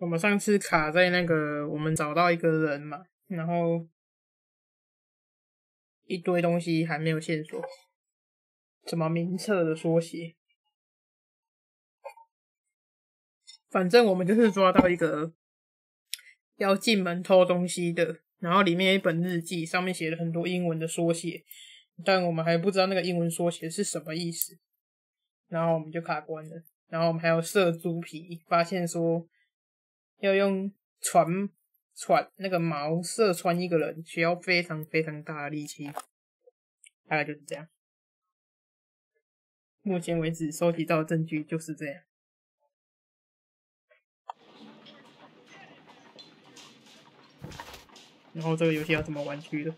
我们上次卡在那个，我们找到一个人嘛，然后一堆东西还没有线索，什么名册的缩写，反正我们就是抓到一个要进门偷东西的，然后里面有一本日记，上面写了很多英文的缩写，但我们还不知道那个英文缩写是什么意思，然后我们就卡关了。然后我们还有射猪皮，发现说要用船那个矛射穿一个人，需要非常非常大的力气，大概就是这样。目前为止收集到的证据就是这样。然后这个游戏要怎么玩去的？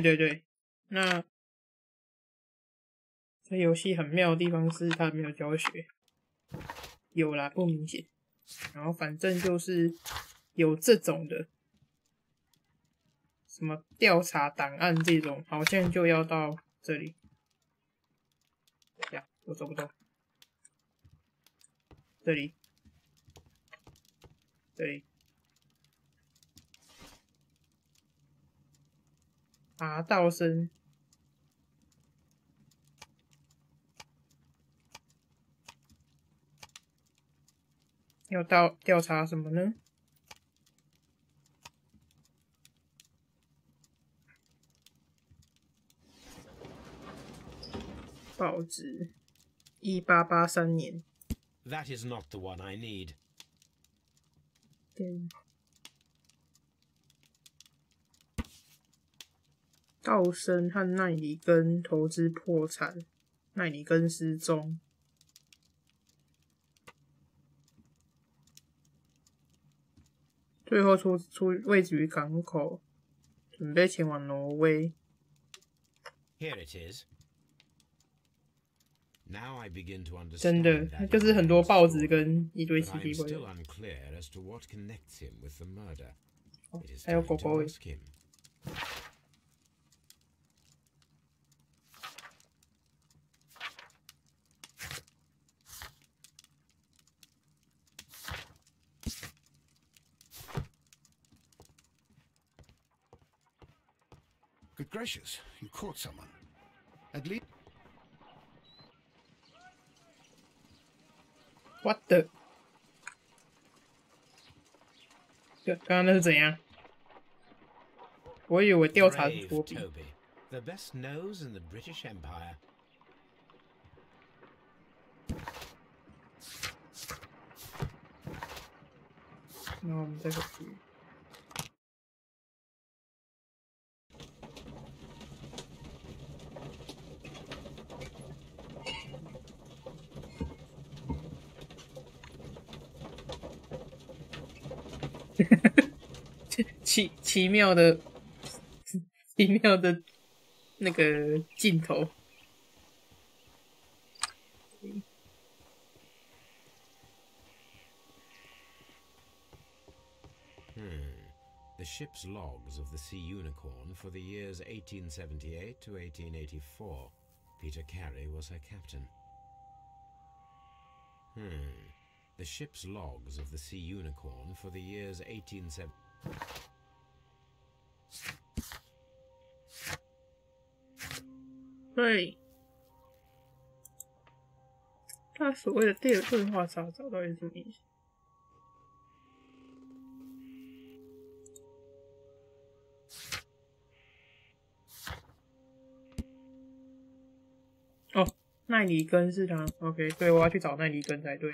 对，那这游戏很妙的地方是它没有教学，有啦，不明显。然后反正就是有这种的，什么调查档案这种，好像就要到这里。呀，我走不动。这里。爬道生。要到调查什么呢？报纸，1883年。That is not the one I need. 对。道生和奈里根投资破产，奈里根失踪。最后出位置于港口，准备前往挪威。Here it is. Now I begin to understand. 真的，就是很多报纸跟一堆 CD 会。still unclear as to what connects him with the murder. 还有狗狗。Good gracious, you caught someone. At least. What the？ 刚刚那是怎样？我以为调查作弊。The best nose in the British Empire. 然后我们再回去。奇妙的那个镜头。The ship's logs of the Sea Unicorn for the years 1878 to 1884. Peter Carey was her captain. The ship's logs of the Sea Unicorn for the years 1870. 对，他所谓的第二对话查找到底是什么意思？哦，奈里根是他。OK， 对，我要去找奈里根才对。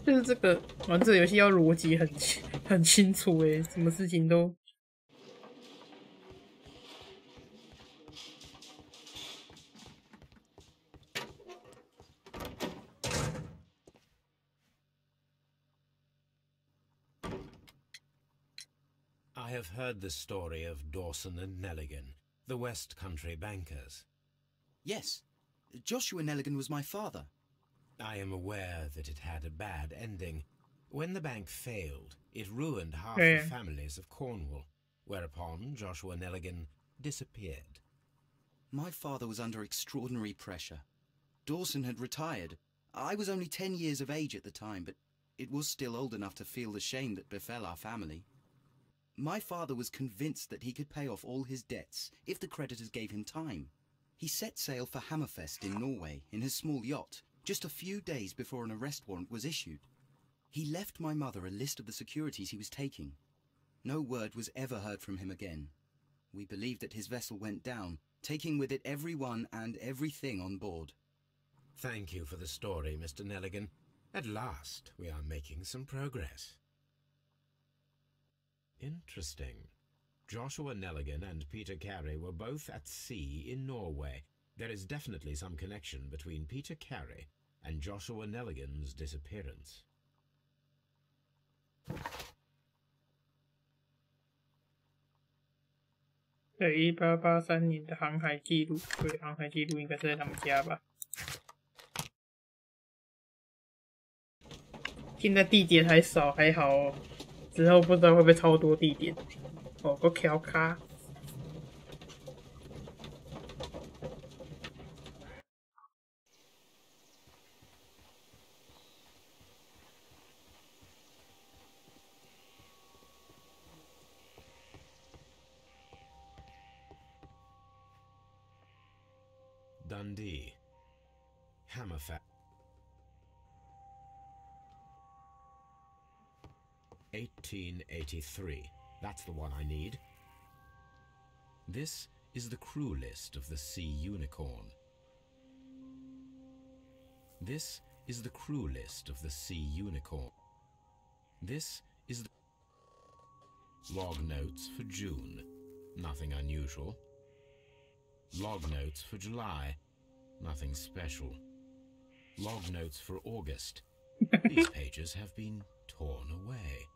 就是这个玩这个游戏要逻辑很清楚诶，什么事情都。I have heard the story of Dawson and Nelligan, the West Country bankers. Yes, Joshua Nelligan was my father. I am aware that it had a bad ending. When the bank failed, it ruined half the families of Cornwall, whereupon Joshua Nelligan disappeared. My father was under extraordinary pressure. Dawson had retired. I was only 10 years of age at the time, but it was still old enough to feel the shame that befell our family. My father was convinced that he could pay off all his debts if the creditors gave him time. He set sail for Hammerfest in Norway in his small yacht, just a few days before an arrest warrant was issued. He left my mother a list of the securities he was taking. No word was ever heard from him again. We believe that his vessel went down, taking with it everyone and everything on board. Thank you for the story, Mr. Nelligan. At last, we are making some progress. Interesting. Joshua Nelligan and Peter Carey were both at sea in Norway. There is definitely some connection between Peter Carey and Joshua Nelligan's disappearance. 对，1883年的航海记录，对，航海记录应该是在他们家吧。现在地点还少，还好哦。之后不知道会不会超多地点。哦，个桥卡。Dundee. Hammerfest. 1883. That's the one I need. This is the crew list of the Sea Unicorn. This is the crew list of the Sea Unicorn. This is the log notes for June. Nothing unusual. Log notes for July. Nothing special. Log notes for August. These pages have been torn away.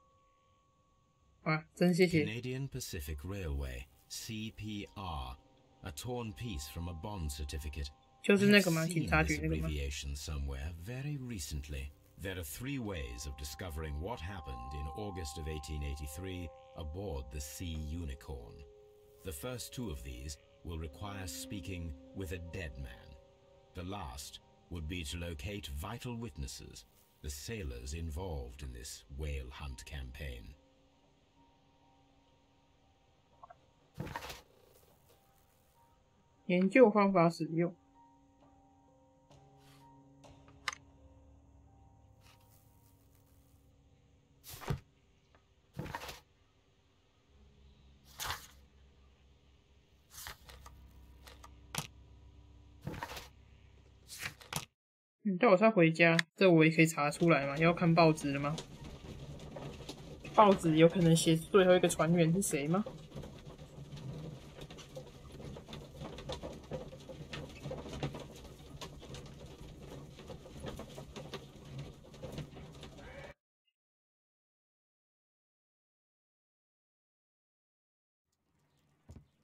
哇，真谢谢。 Canadian Pacific Railway, CPR, a torn piece from a bond certificate. 就是那个吗？ I've 警 seen 察 this 局那个吗？ abbreviation somewhere very recently. There are 3 ways of discovering what happened in August of 1883 aboard the Sea Unicorn. The first 2 of these will require speaking with a dead man. The last would be to locate vital witnesses, the sailors involved in this whale hunt campaign. 研究方法使用。但我是要回家，这我也可以查出来吗？要看报纸了吗？报纸有可能写最后一个船员是谁吗？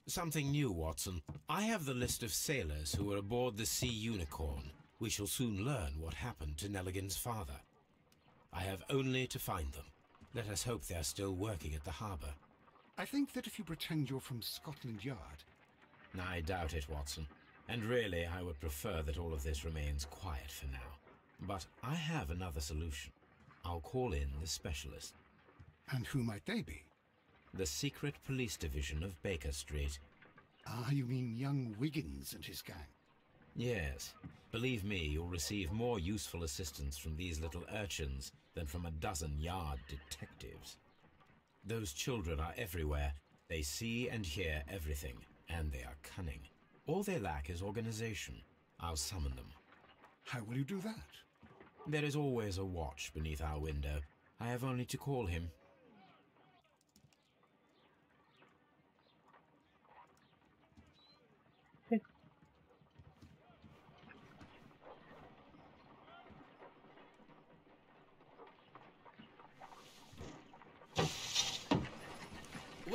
Something new, Watson. I have the list of sailors who were aboard the Sea Unicorn. We shall soon learn what happened to Nelligan's father. I have only to find them. Let us hope they are still working at the harbour. I think that if you pretend you're from Scotland Yard... I doubt it, Watson. And really, I would prefer that all of this remains quiet for now. But I have another solution. I'll call in the specialist. And who might they be? The secret police division of Baker Street. Ah, you mean young Wiggins and his gang? Yes. Believe me, you'll receive more useful assistance from these little urchins than from a dozen yard detectives. Those children are everywhere. They see and hear everything, and they are cunning. All they lack is organization. I'll summon them. How will you do that? There is always a watch beneath our window. I have only to call him.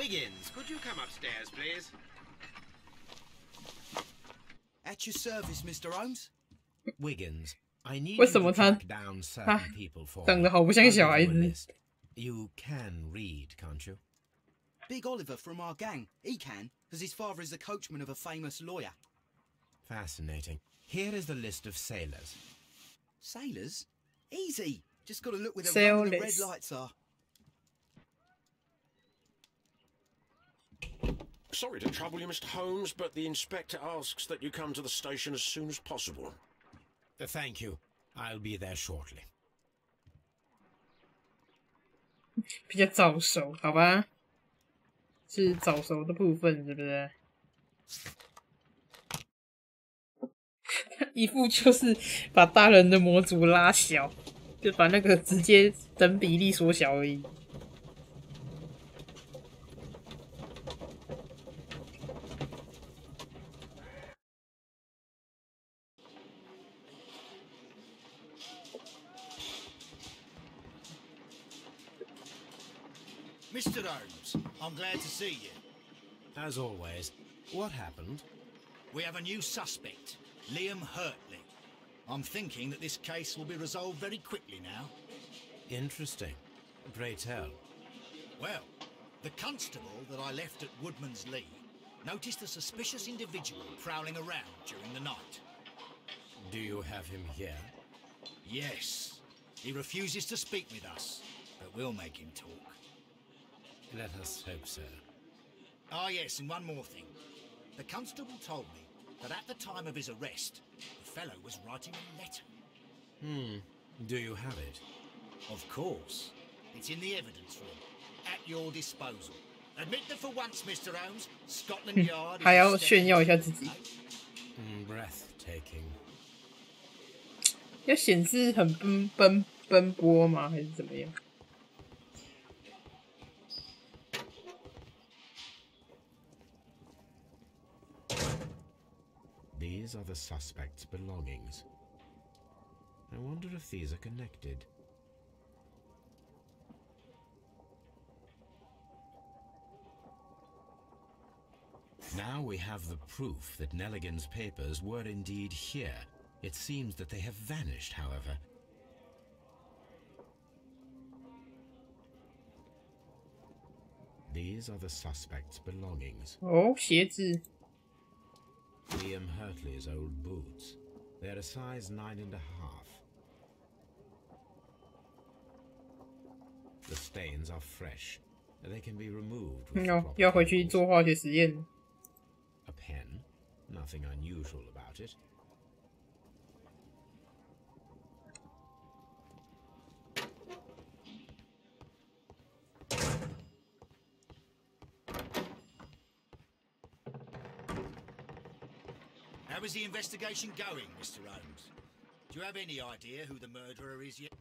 Wiggins, could you come upstairs, please? At your service, Mr. Holmes. Wiggins, I need 为 you 什 to 么他 track down certain people for 长 me. 得好不像 I'll 小 give 孩 you a 子？ list. You can read, can't you? Big Oliver from our gang. He can, because his father is the coachman of a famous lawyer. Fascinating. Here is the list of sailors. Sailors? Easy. Just got to look where the rum and the red Sailors. lights are. Sorry to trouble you, Mr. Holmes, but the inspector asks that you come to the station as soon as possible. Thank you. I'll be there shortly. 比较早熟，好吧？是早熟的部分，是不是？一副就是把大人的模组拉小，就把那个直接等比例缩小而已。Mr. Holmes, I'm glad to see you. As always, what happened? We have a new suspect, Liam Hurtley. I'm thinking that this case will be resolved very quickly now. Interesting. Pray tell. Well, the constable that I left at Woodman's Lee noticed a suspicious individual prowling around during the night. Do you have him here? Yes, he refuses to speak with us, but we'll make him talk. Let us hope so. Ah, yes, and one more thing. The constable told me that at the time of his arrest, the fellow was writing a letter. Do you have it? Of course. It's in the evidence room, at your disposal. Admit that for once, Mr. Holmes, Scotland Yard 还要 is a 炫耀一下自己， Breathtaking. 要显示很奔波吗？还是怎么样？ These are the suspect's belongings. I wonder if these are connected. Now we have the proof that Nelligan's papers were indeed here. It seems that they have vanished, however. These are the suspect's belongings. 哦，鞋子， Liam Hurtley's old boots. They're a size 9.5. The stains are fresh. They can be removed with the 哦， proper 要回去 chemicals. 做化学实验。 A pen. Nothing unusual about it. How is the investigation going, Mr. Holmes? Do you have any idea who the murderer is yet?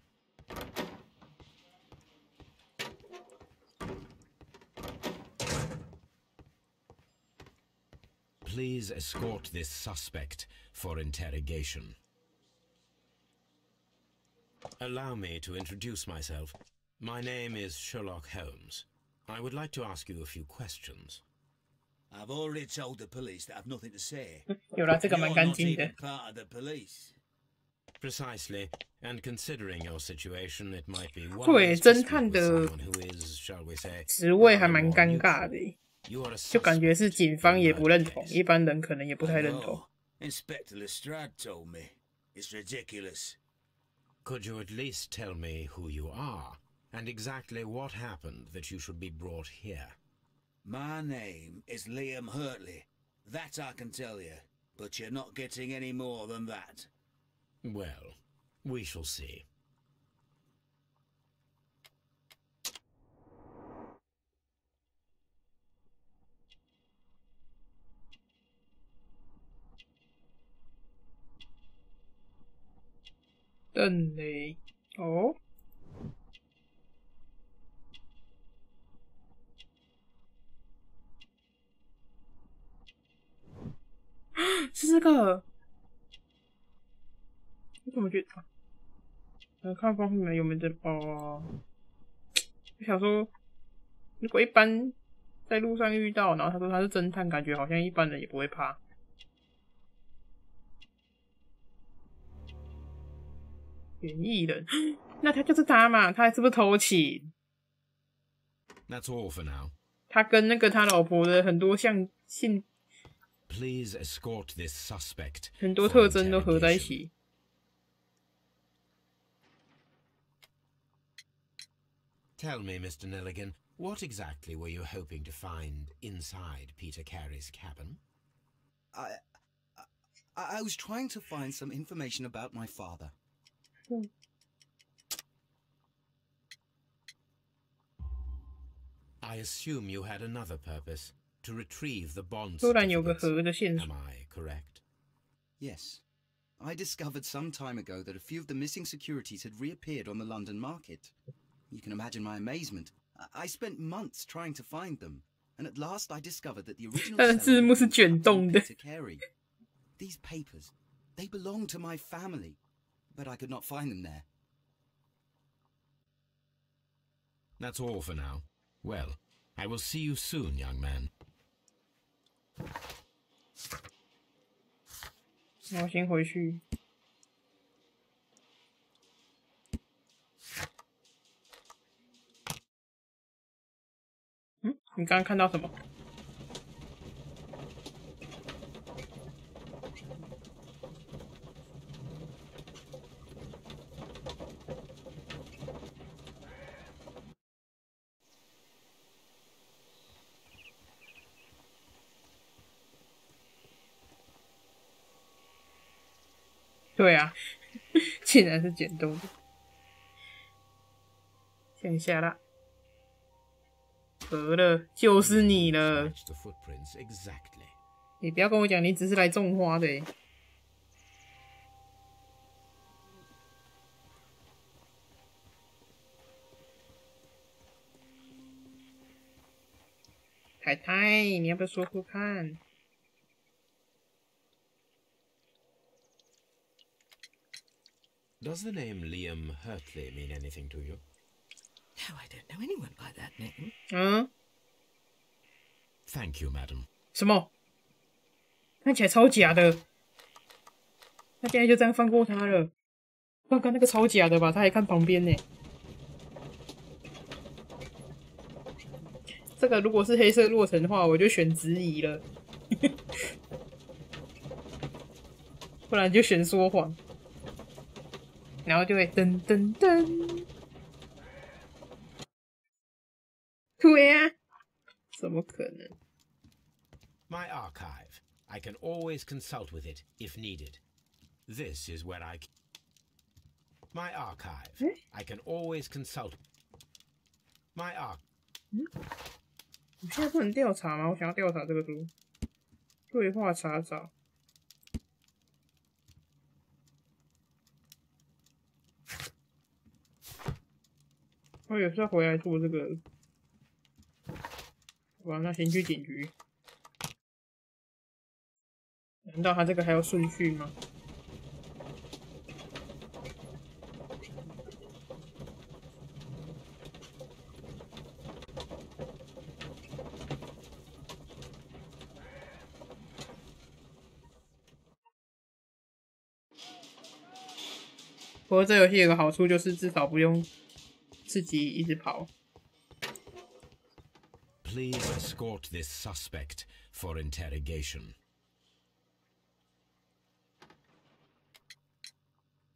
Please escort this suspect for interrogation. Allow me to introduce myself. My name is Sherlock Holmes. I would like to ask you a few questions. I've already told the police that I've nothing to say. 有了，这个 You're 蛮干 not 净的 even。part of the police. Precisely, and considering your situation, it might be 对， wise to 侦 speak 探 with 的 someone who is, shall we say, 职位还 rather 蛮 more 尴尬 neutral. 的耶， You are a 就感觉 suspect 是警 in 方 a 也不 murder 认同， case. 一般人可能也不太认同。 No, Inspector Lestrade told me. It's ridiculous. Could you at least tell me who you are, and exactly what happened that you should be brought here? My name is Liam Hurtley. That I can tell you. But you're not getting any more than that. Well, we shall see. “邓雷”哦，是这个。我怎么觉得？看方面有没有哦？我想说，如果一般在路上遇到，然后他说他是侦探，感觉好像一般人也不会怕。园艺人，那他就是他嘛？他是不是偷情？ That's all for now. 他跟那个他老婆的很多性 Please escort this suspect 很多 for 特征都合在一 interrogation. 起。Tell me, Mr. Nelligan, what exactly were you hoping to find inside Peter Carey's cabin? I was trying to find some information about my father. I assume you had another purpose, to retrieve the bond 突然有个 certificates. 合的线 Am 索， I correct? Yes. I discovered some time ago that a few of the missing securities had reappeared on the London market. You can imagine my amazement. I spent months trying to find them, and at last I discovered that the original 它的字幕是 seller 卷动的。 Peter Carey. These papers, they belong to my family, but I could not find them there. That's all for now. Well, I will see you soon, young man. 那我先回去。你刚刚看到什么？对啊，竟然是剪动的。向下啦，得了，就是你了。 Match the footprints exactly. 你不要跟我讲，你只是来种花的欸。太太，你要不要说说看？ Does the name Liam Hurtley mean anything to you? No, I don't know anyone by that name. 嗯， Thank you, madam. 什么？看起来超假的。他现在就这样放过他了。刚刚那个超假的吧？他还看旁边呢。这个如果是黑色洛城的话，我就选质疑了。不然就选说谎。然后就会噔噔噔。对啊，怎么可能？ My archive. I can always consult with it if needed. This is where I... My archive. I can always consult... My arch... 我现在不能调查吗？我想要调查这个书。对话查找。我有时候回来做这个。哇，那先去警局。难道他这个还要顺序吗？不过这游戏有个好处就是至少不用自己一直跑。 Please escort this suspect for interrogation.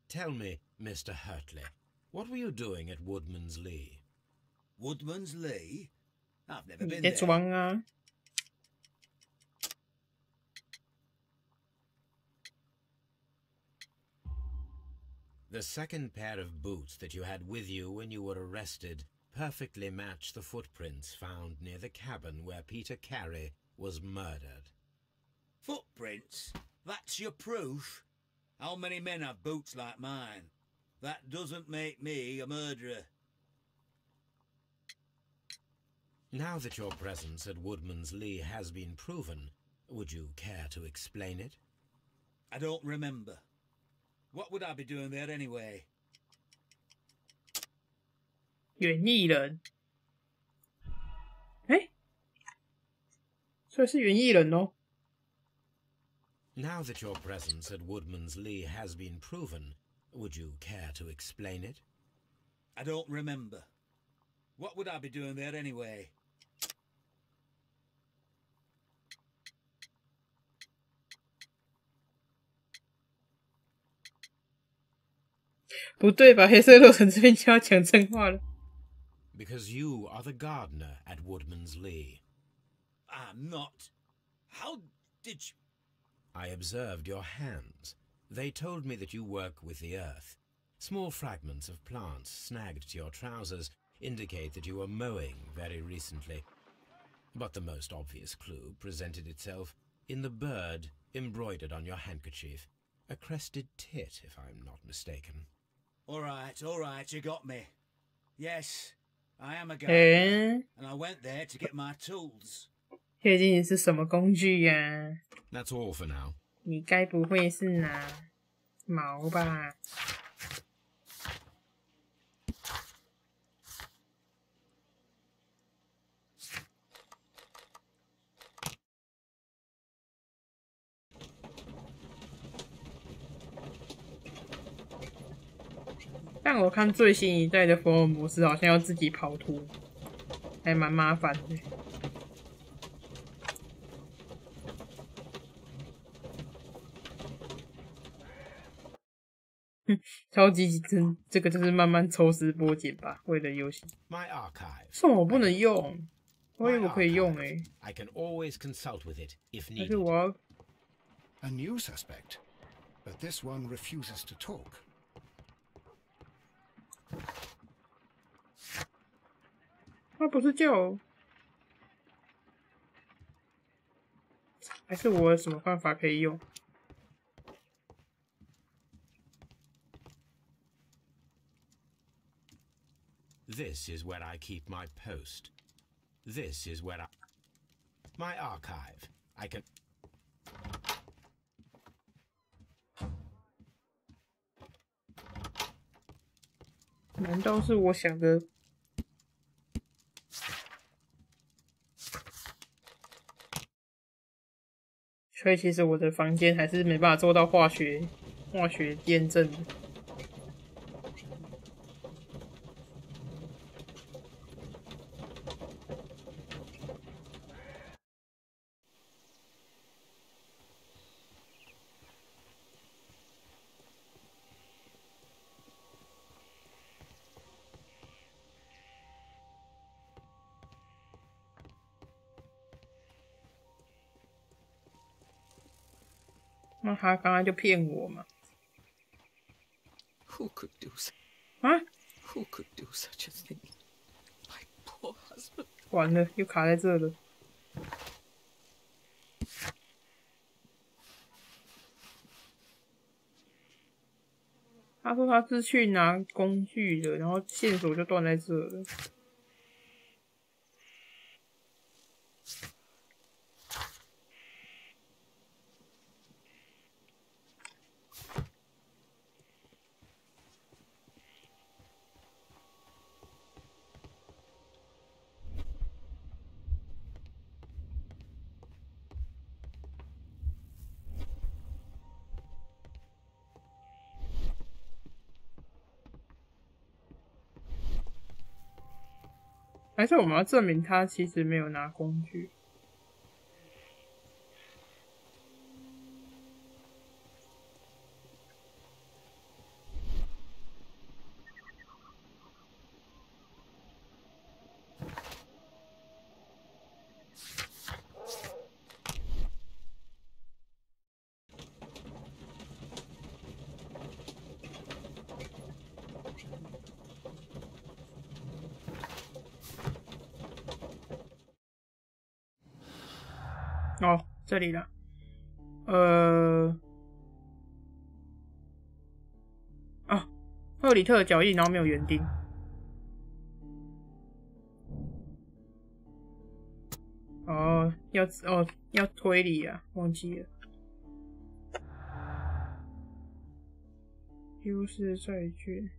Tell me, Mr. Hurtley, what were you doing at Woodman's Lee? Woodman's Lee? I've never 你 been 在 there. 装啊！ The second pair of boots that you had with you when you were arrested perfectly match the footprints found near the cabin where Peter Carey was murdered. Footprints? That's your proof? How many men have boots like mine? That doesn't make me a murderer. Now that your presence at Woodman's Lee has been proven, would you care to explain it? I don't remember. What would I be doing there anyway? 园艺人，哎，所以是园艺人哦。Now that your presence at Woodman's Lee has been proven, would you care to explain it? I don't remember. What would I be doing there anyway? 不对吧？黑色洛城这边就要讲真话了。Because you are the gardener at Woodman's Lee. I'm not. How did you? I observed your hands. They told me that you work with the earth. Small fragments of plants snagged to your trousers indicate that you were mowing very recently. But the most obvious clue presented itself in the bird embroidered on your handkerchief. A crested tit, if I'm not mistaken. All right, you got me. Yes, I am a gardener, and I went there to get my tools. 这仅仅是什么工具呀、That's all for now. 你该不会是拿毛吧？但我看最新一代的福尔摩斯好像要自己跑图，还蛮麻烦的。超级真，这个就是慢慢抽丝剥茧吧，为了游戏。My archive. 送我不能用，我以为我可以用诶、 I can always consult with it if 但是 needed. 我要 A new suspect, but this one refuses to talk. 他不是叫我，还是我有什么办法可以用？ This is where I keep my post. This is where my archive. I can. 难道是我想的？所以其实我的房间还是没办法做到化学验证的。那他刚刚就骗我嘛？ Who could do so? 啊， Who could do such a thing? My poor husband. 完了，又卡在这了。他说他是去拿工具的，然后线索就断在这了。还是我们要证明他其实没有拿工具？哦，这里了。哦，赫里特的脚印，然后没有园丁。哦，要推理啊，忘记了。优势债券。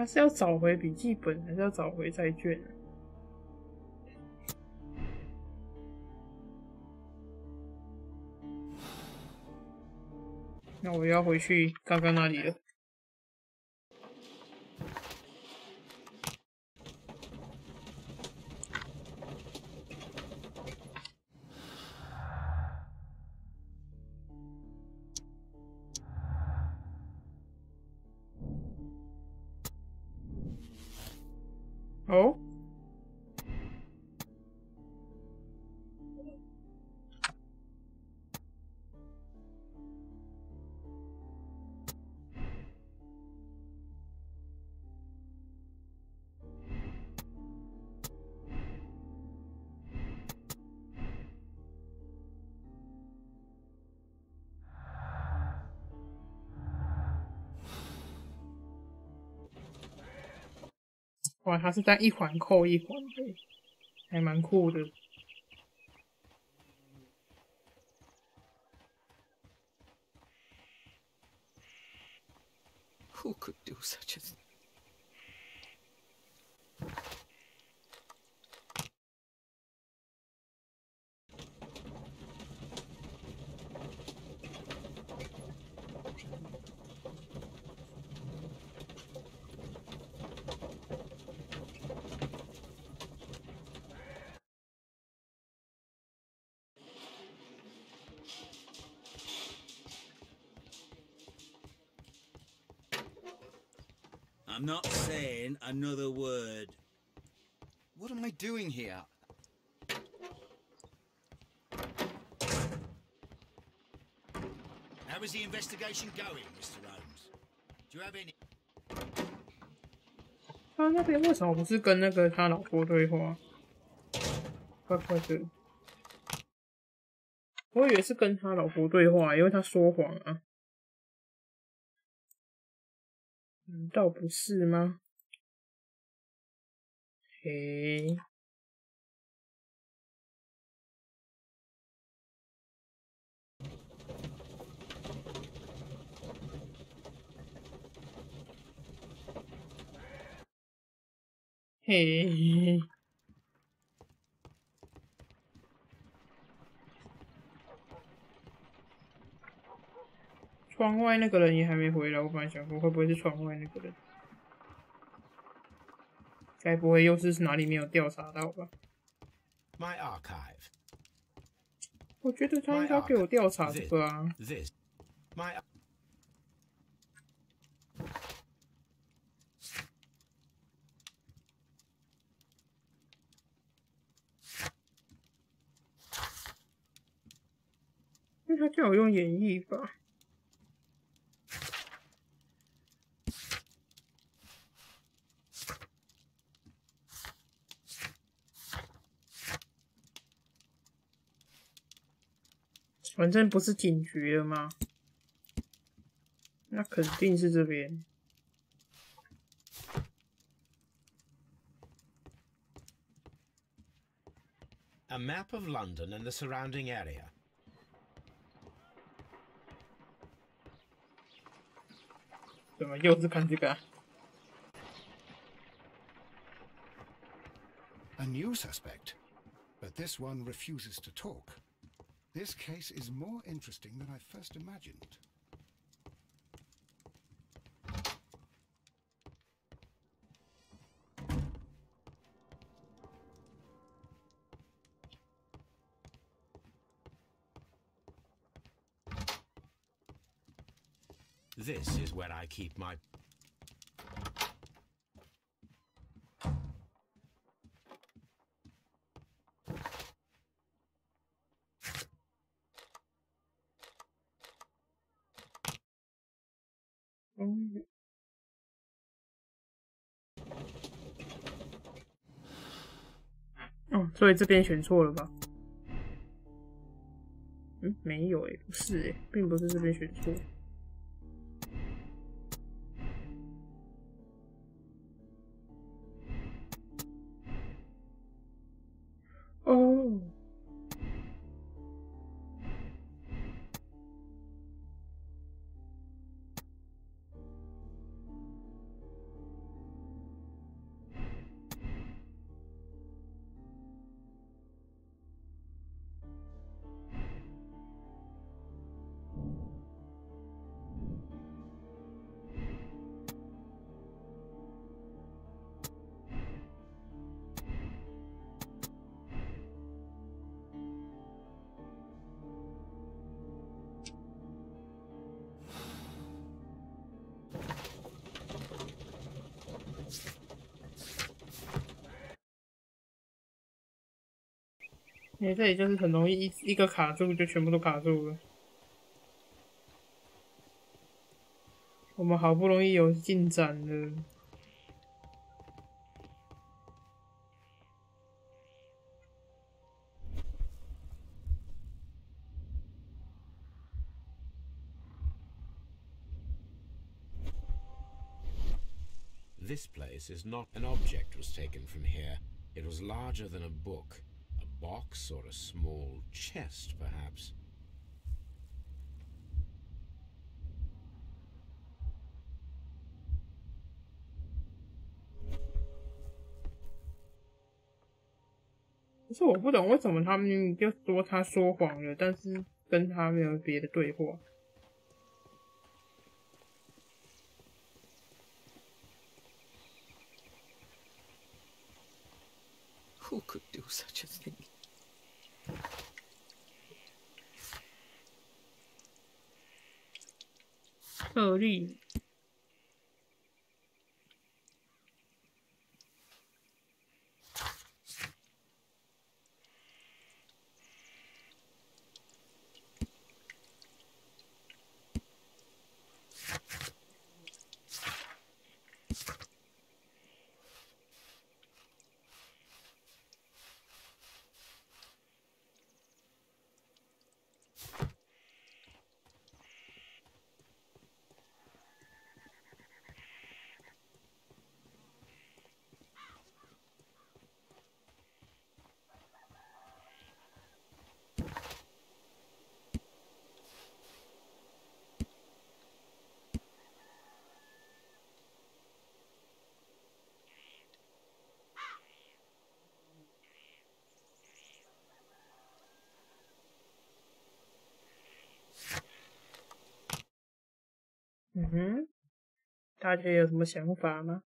他是要找回笔记本，还是要找回债券？那我要回去刚刚那里了。哦，哇，它是在一环扣一环的，还蛮酷的。Who could do such a thing? I'm not saying another word. What am I doing here? How is the investigation going, Mr. Holmes? Do you have any... 他那边为什么不是跟那个他老婆对话？怪怪的。我以为是跟他老婆对话，因为他说谎啊。难道不是吗？嘿，嘿，窗外那个人也还没回来，我本来想说会不会是窗外那个人，该不会又是哪里没有调查到吧？ My archive. 我觉得他应该给我调查这个啊。This. My. 因为他叫我用演绎吧。反正不是警局了吗？那肯定是这边。A map of London and the surrounding area. 怎么又是看这个啊？ A new suspect, but this one refuses to talk. This case is more interesting than I first imagined. This is where I keep my...哦，所以这边选错了吧？嗯，没有诶，不是诶，并不是这边选错。哦，这里就是很容易一个卡住就全部都卡住了。我们好不容易有进展了。This place is not an object was taken from here. It was larger than a book, a box or a small chest, perhaps. 可是我不懂为什么他们明明就说他说谎了，但是跟他没有别的对话。Who could do such a thing? 特例。大家有什么想法吗？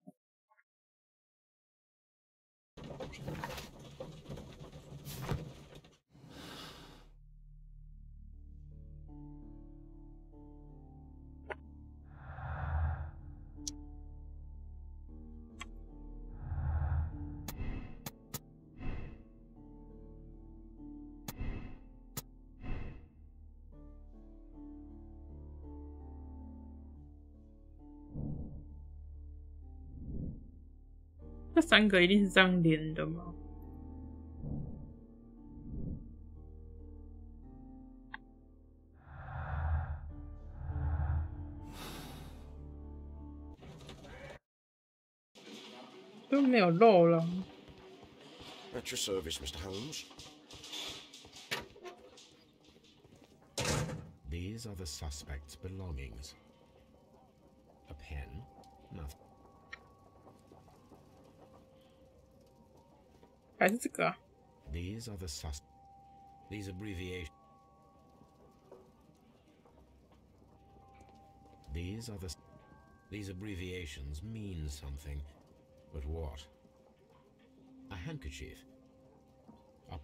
这三个一定是这样连的吗？都没有漏了。At your service, Mr. Holmes. These are the suspect's belongings. A pen? Nothing. 还是这个啊 These are the These abbreviations. These abbreviations mean something, but what? A handkerchief. A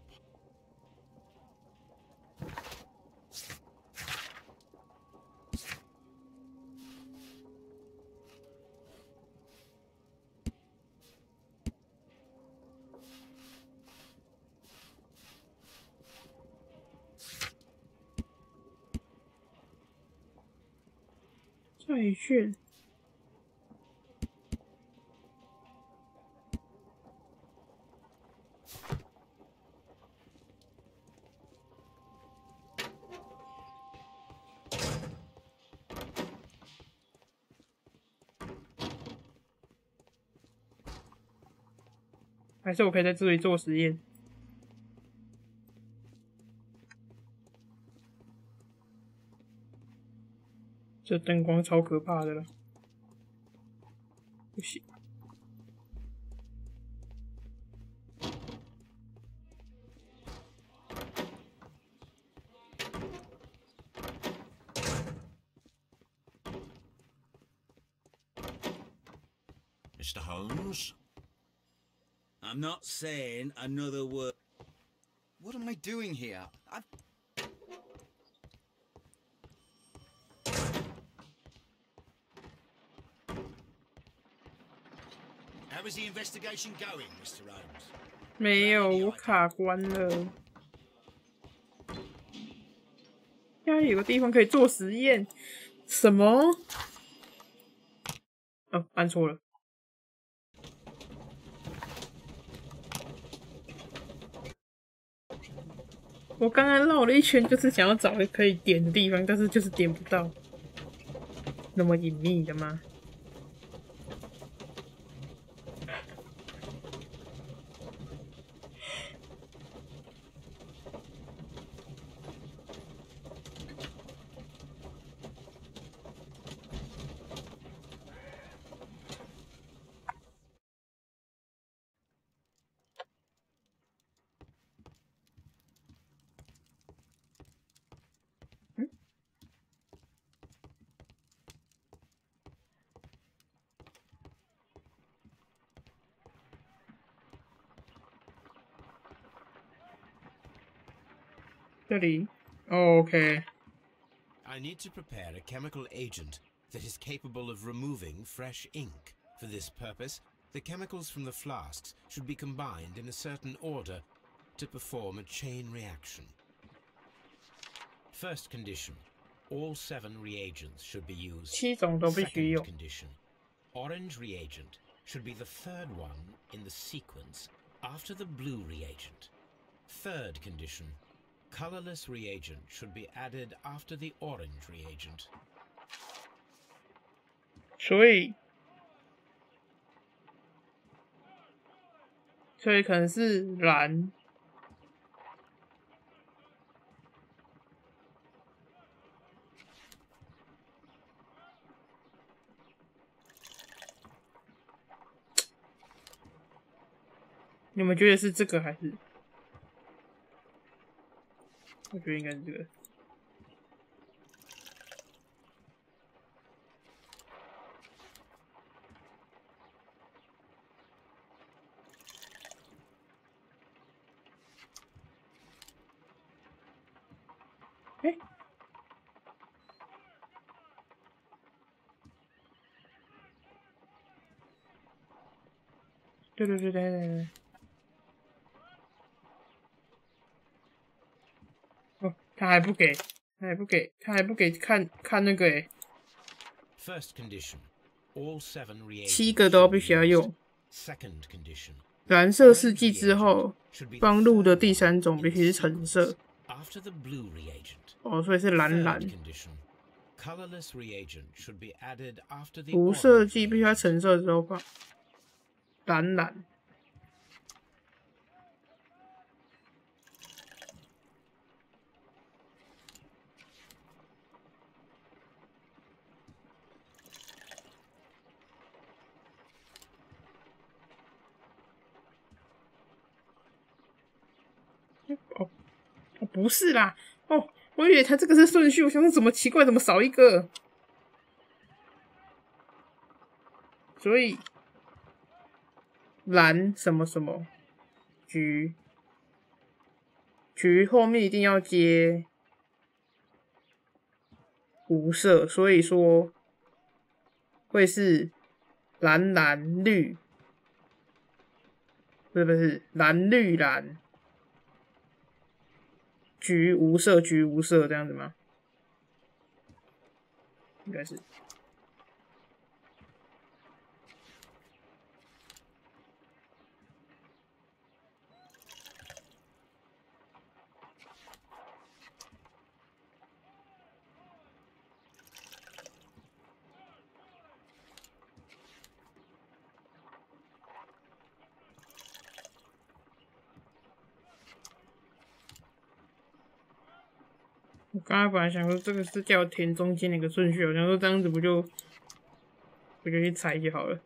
债券。还是我可以在这里做实验。这灯光超可怕的了，不行。Mr. Holmes? I'm not saying another word. What am I doing here? How is the investigation going, Mr. Holmes? 没有，我卡关了。家里有个地方可以做实验。什么？哦，按错了。我刚刚绕了一圈，就是想要找个可以点的地方，但是就是点不到。那么隐秘的吗？这里 ，OK。I need to prepare a chemical agent that is capable of removing fresh ink. For this purpose, the chemicals from the flasks should be combined in a certain order to perform a chain reaction. First condition, all 7 reagents should be used. 7种都必须用。 Second condition, orange reagent should be the 3rd one in the sequence after the blue reagent. Third condition, colorless reagent should be added after the orange reagent. 所以可能是蓝。你们觉得是这个还是？我觉得应该是这个。哎，对。哦，他还不给看那个诶。First condition, all 7 reagents 7个都必须要用。 Second condition, 蓝色试剂之后，放入的第3种必须是橙色。 after the blue reagent. 哦，所以是蓝。 Third condition, colorless reagent should be added after the 无 orange 色剂必须在 reagent. 橙色之后放蓝。哦，不是啦，哦，我以为他这个是顺序，我想说怎么奇怪，怎么少一个？所以蓝什么什么，橘后面一定要接无色，所以说会是蓝绿，不是蓝绿蓝。 橘无色这样子吗？应该是。我刚才本来想说这个是叫填中间那个顺序，我想说这样子不就去猜就好了。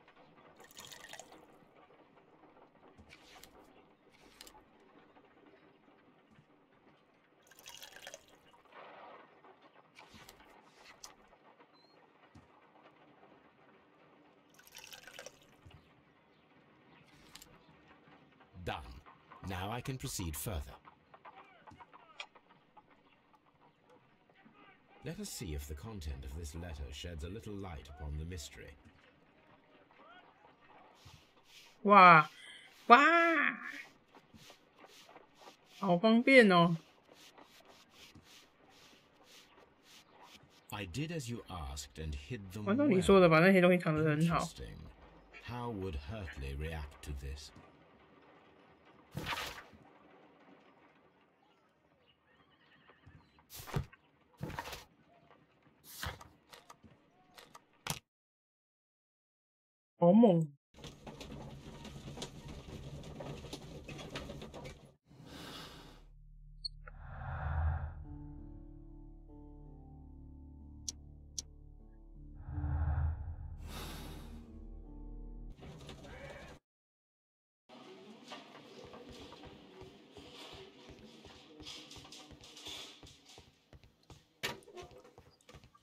Done. Now I can proceed further. Let us see if the content of this letter sheds a little light upon the mystery. 哇，好方便哦！ I did as you asked and hid them 按照 well. 你说的，把那些东西藏得很好。 Interesting. How would Hurtley react to this? 好猛！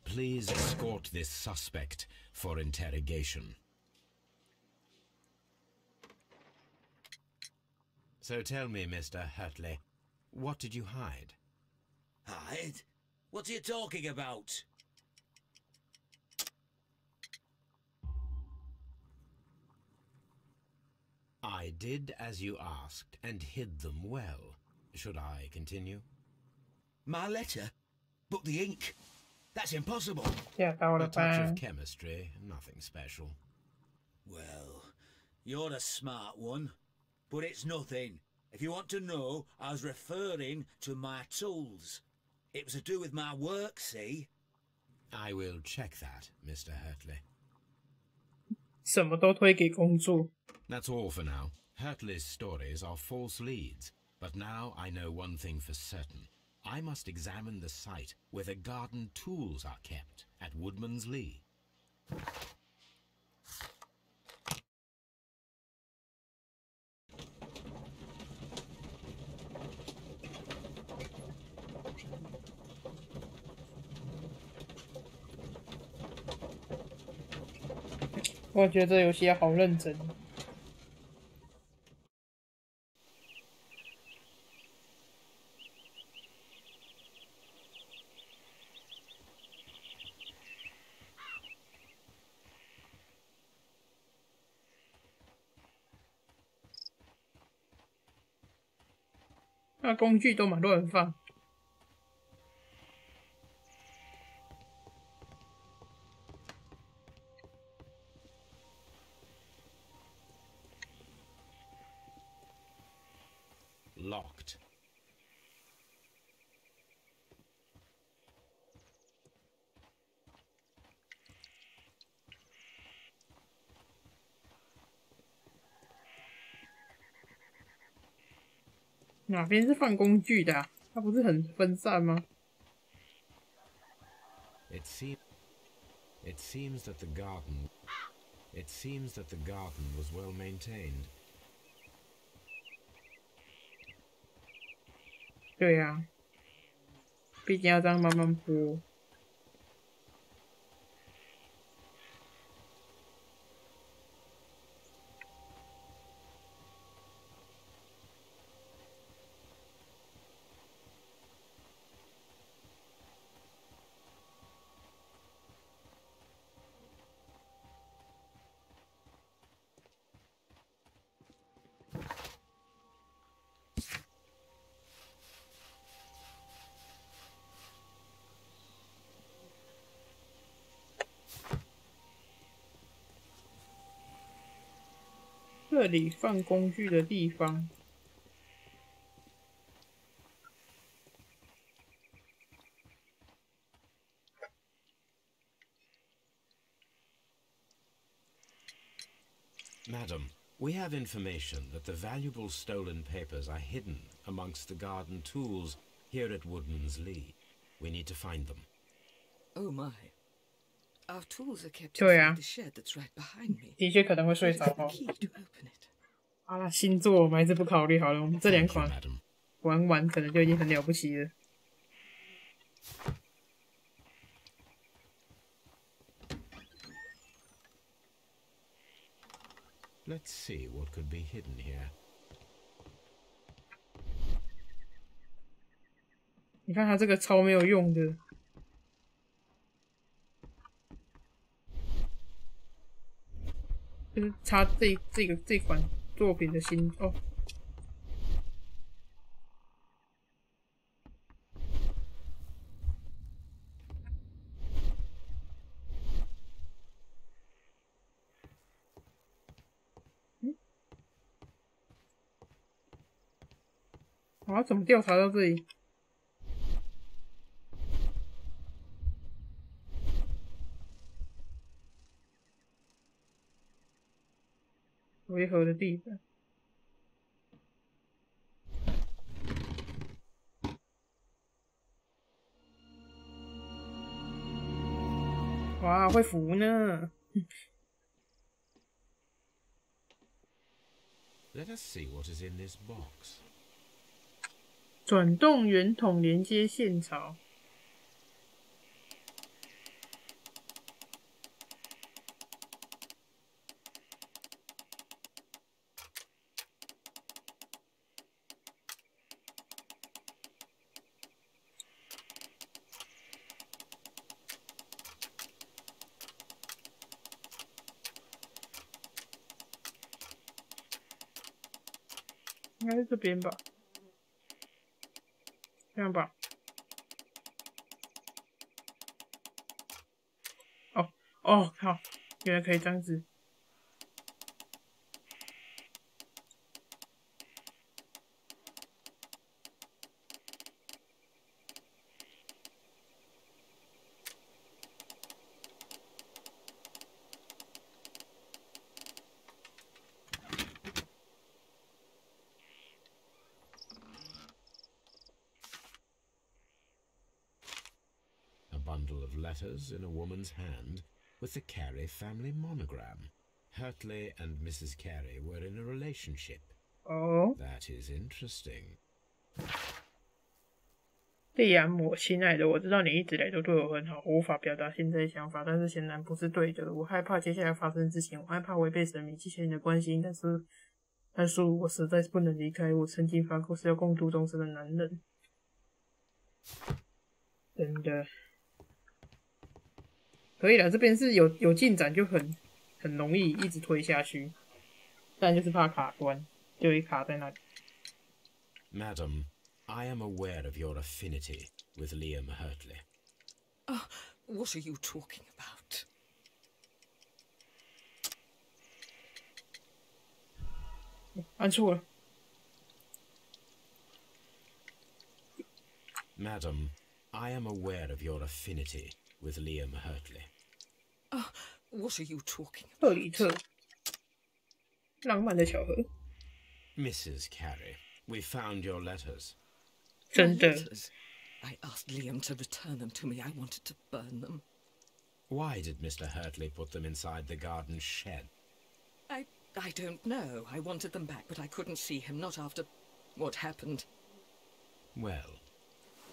Please escort this suspect for interrogation. So tell me, Mr. Hurtley, what did you hide? Hide? What are you talking about? I did as you asked and hid them well. Should I continue? My letter? But the ink? That's impossible. 吓到 A 了 touch 吧 of？ chemistry, nothing special. Well, you're a smart one. But it's nothing. If you want to know, I was referring to my tools. It was to do with my work, see? I will check that, Mr. Hurtley. 什么都推给工作。 That's all for now. Hurtley's stories are false leads. But now I know one thing for certain. I must examine the site where the garden tools are kept at Woodman's Lee. 我觉得这游戏好认真。 那工具都蛮乱放。 Locked.哪边是放工具的啊？它不是很分散吗？ It seems that the garden was well maintained. 对呀、毕竟要这样慢慢播。这里放工具的地方。Madam, we have information that the valuable stolen papers are hidden amongst the garden tools here at Woodman's Lee. We need to find them. Oh my. Our tools are kept 对啊 inside the shed that's right behind me. 的确可能会睡 What 着 is the 哦。 key to open it? 好啦，星座我们还是不考虑好了，我们这两 Thank you, 款 madam. 玩完可能就已经很了不起了。 Let's see what could be hidden here. 你看它这个超没有用的，就是插这款作品的新哦。我要怎么调查到这里？违和的地方。哇，会浮呢！ Let us see what is in this box. 转动圆筒连接线槽。应该是这边吧，这样吧。哦哦，好，原来可以这样子。A bundle of letters in a woman's hand with the Carey family monogram. Hurtley and Mrs. Carey were in a relationship. Oh. That is interesting. 利安，我亲爱的，我知道你一直来都对我很好，我无法表达现在的想法，但是显然不是对的。我害怕接下来发生之前，我害怕违背神明，谢谢你的关心，但是我实在是不能离开我曾经发过是要共度终身的男人。真的。可以了，这边是有进展就很容易一直推下去，但就是怕卡关，就会卡在那里。Madam, I am aware of your affinity with Liam Hurtley. What are you talking about?按错了。Madam, I am aware of your affinity with Liam Hurtley. What are you talking about? 赫里特，浪漫的巧合。Mrs. Carey, we found your letters. 真的。 I asked Liam to return them to me. I wanted to burn them. Why did Mr. Hurtley put them inside the garden shed? I don't know. I wanted them back, but I couldn't see him, not after what happened. Well,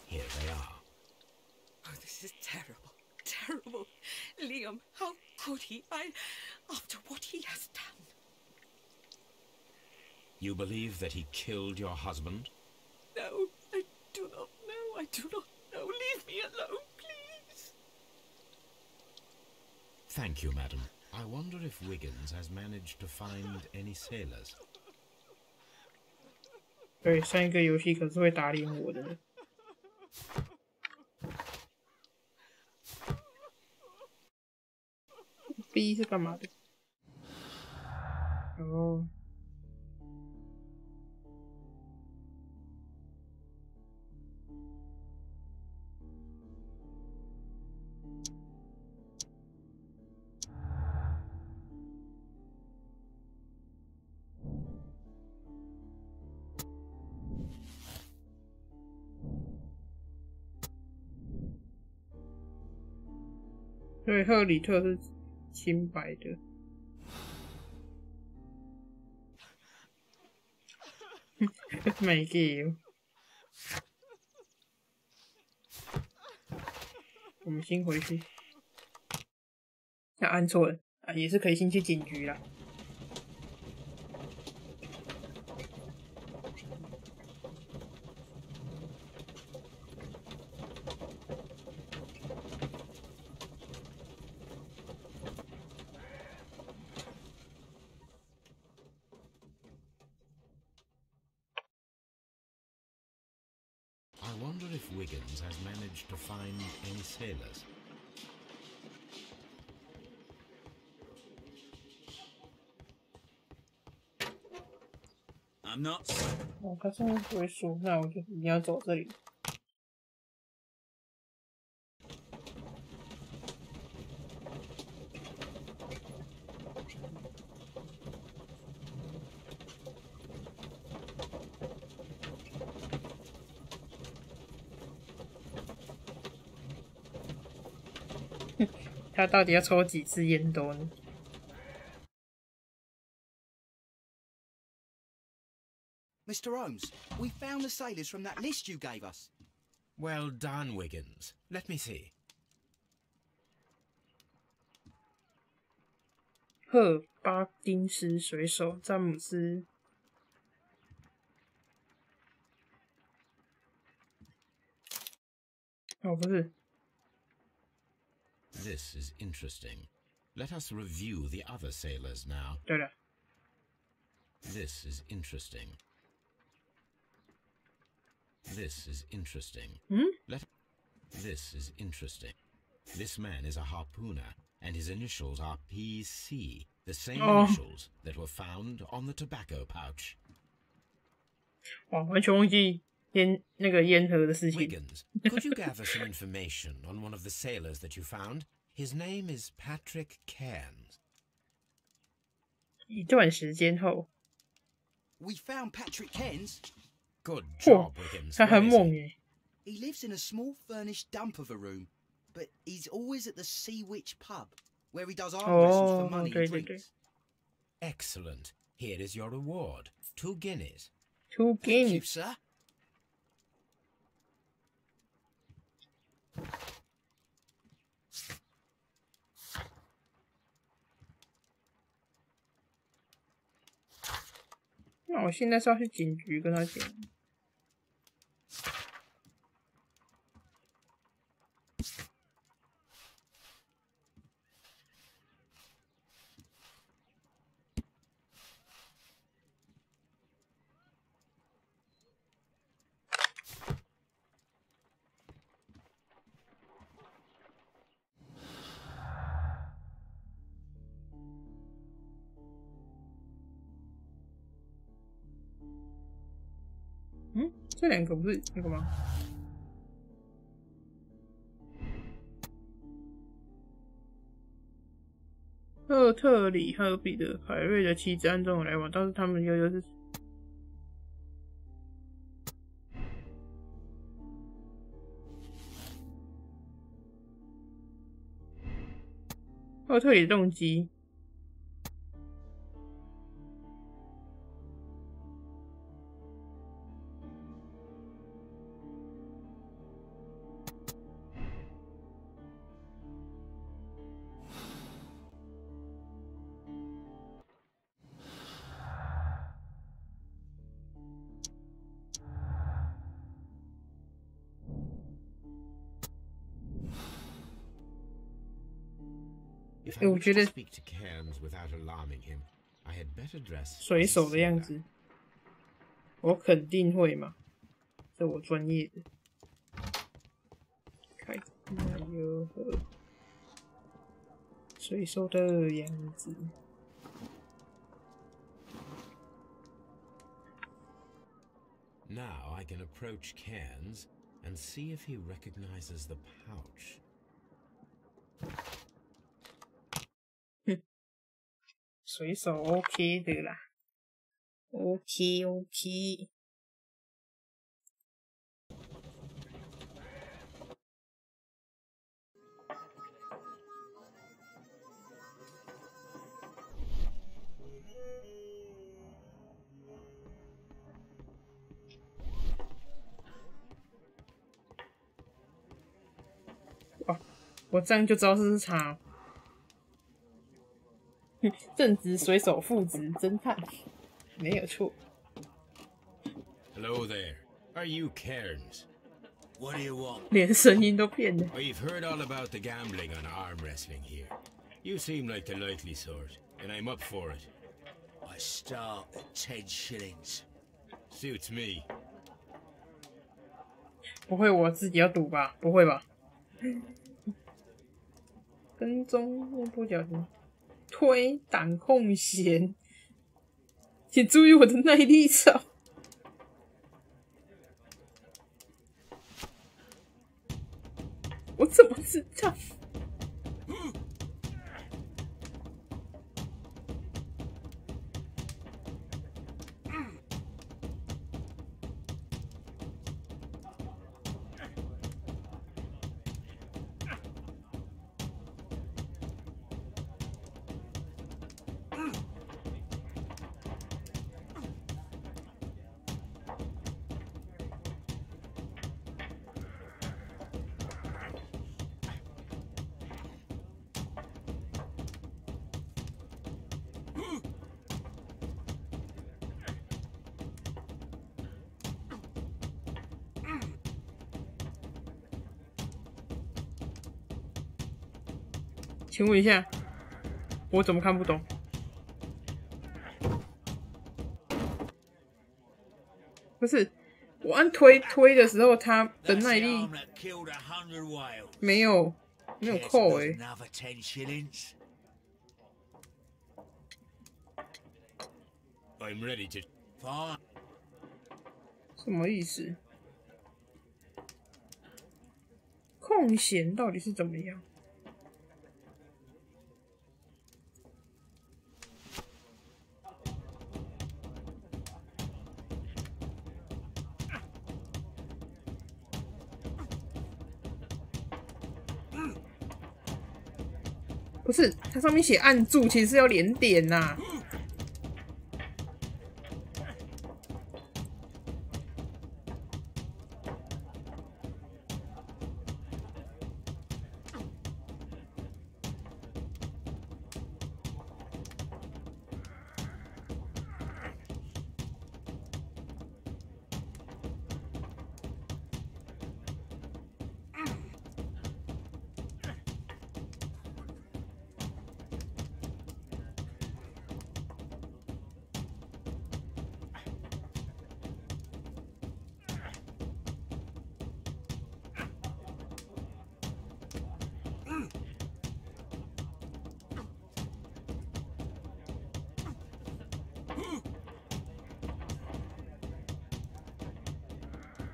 here they are. Oh, this is terrible. Terrible. Liam, how could he? After what he has done. You believe that he killed your husband? No, I do not know. I do not know. Leave me alone, please. Thank you, madam. I wonder if Wiggins has managed to find any sailors. 对，上一个游戏可是会打脸我的。B 是干嘛的？哦。对，赫里特是清白的。没给。我们先回去。按错了啊，也是可以先去警局啦。I wonder if Wiggins has managed to find any sailors. I'm not. 哦，他上面不会说，那我就一定要走这里。他到底要抽几次烟斗呢？ Mr. Holmes, we found the sailors from that list you gave us. Well done, Wiggins. Let me see. 赫巴丁斯水手詹姆斯。哦，不是。 This is interesting. Let us review the other sailors now. 对了。 This is interesting. This is interesting. This is interesting. This man is a harpooner, and his initials are PC, the same initials that were found on the tobacco pouch. 哇，完全忘记那个烟盒的事情。 Wiggins, could you gather some information on one of the sailors that you found? His name is Patrick Cairns. 一段时间后， We found Patrick Cairns. Good job, Wiggins. 他很 Where is 猛 he? 耶！ He lives in a small furnished dump of a room, but he's always at the Sea Witch pub, where he does arm wrestles for money and drinks. Excellent. Here is your reward. 2 guineas. 2 Thank you, guineas。 sir. 那我现在是要去警局跟他讲。这两个不是那个吗？赫特里和彼得·凯瑞的妻子按这种来往，倒是他们悠悠是。赫特里的动机。 If I wish to speak to Cairns without alarming him, I had better dress 水手的样子，我肯定会嘛，这我专业的。开那有何水手的样子。 Now I can approach Cairns and see if he recognizes the pouch. 水手 OK 的啦 ，OK。哇，我这样就知道这是他。 正直水手，副职侦探，没有错。 Hello there. Are you Cairns? What do you want? 连声音都变了。 We've heard all about the gambling on arm wrestling here. You seem like the likely sort, and I'm up for it. I start at 10 shillings. Suits me. 不会我自己要赌吧？不会吧？跟踪多角形。 推挡控弦，请注意我的耐力槽。我怎么知道？请问一下，我怎么看不懂？不是，我按推的时候，它的耐力没有扣欸。I'm ready to. 什么意思？空闲到底是怎么样？不是，它上面写按住，其实是要连点呐。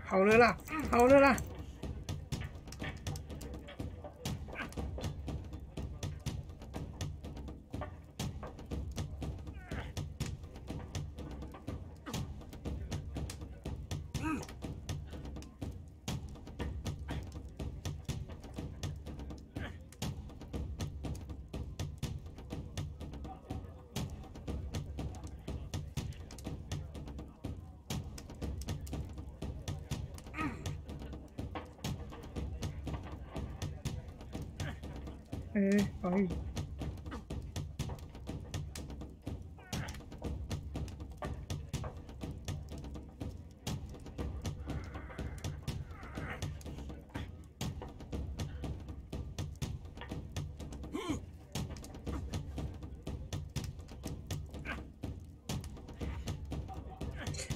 好了啦，好了啦。防御。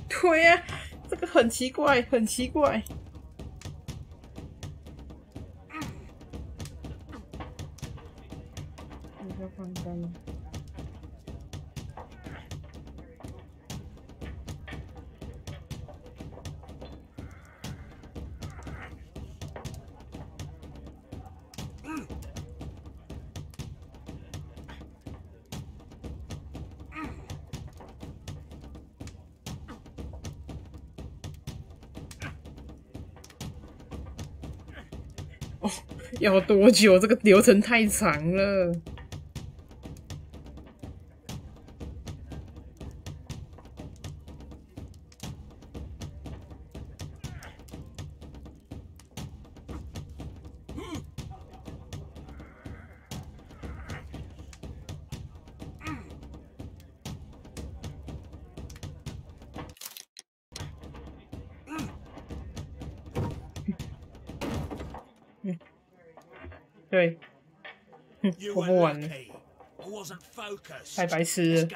对呀，这个很奇怪，很奇怪。放灯。哦，要多久？这个流程太长了。对，我不玩了，太白痴了。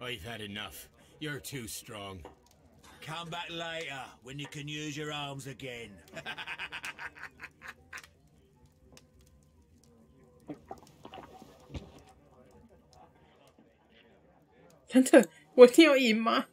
I've had enough. You're too strong. Come back later when you can use your arms again. 真的，我一定要赢吗？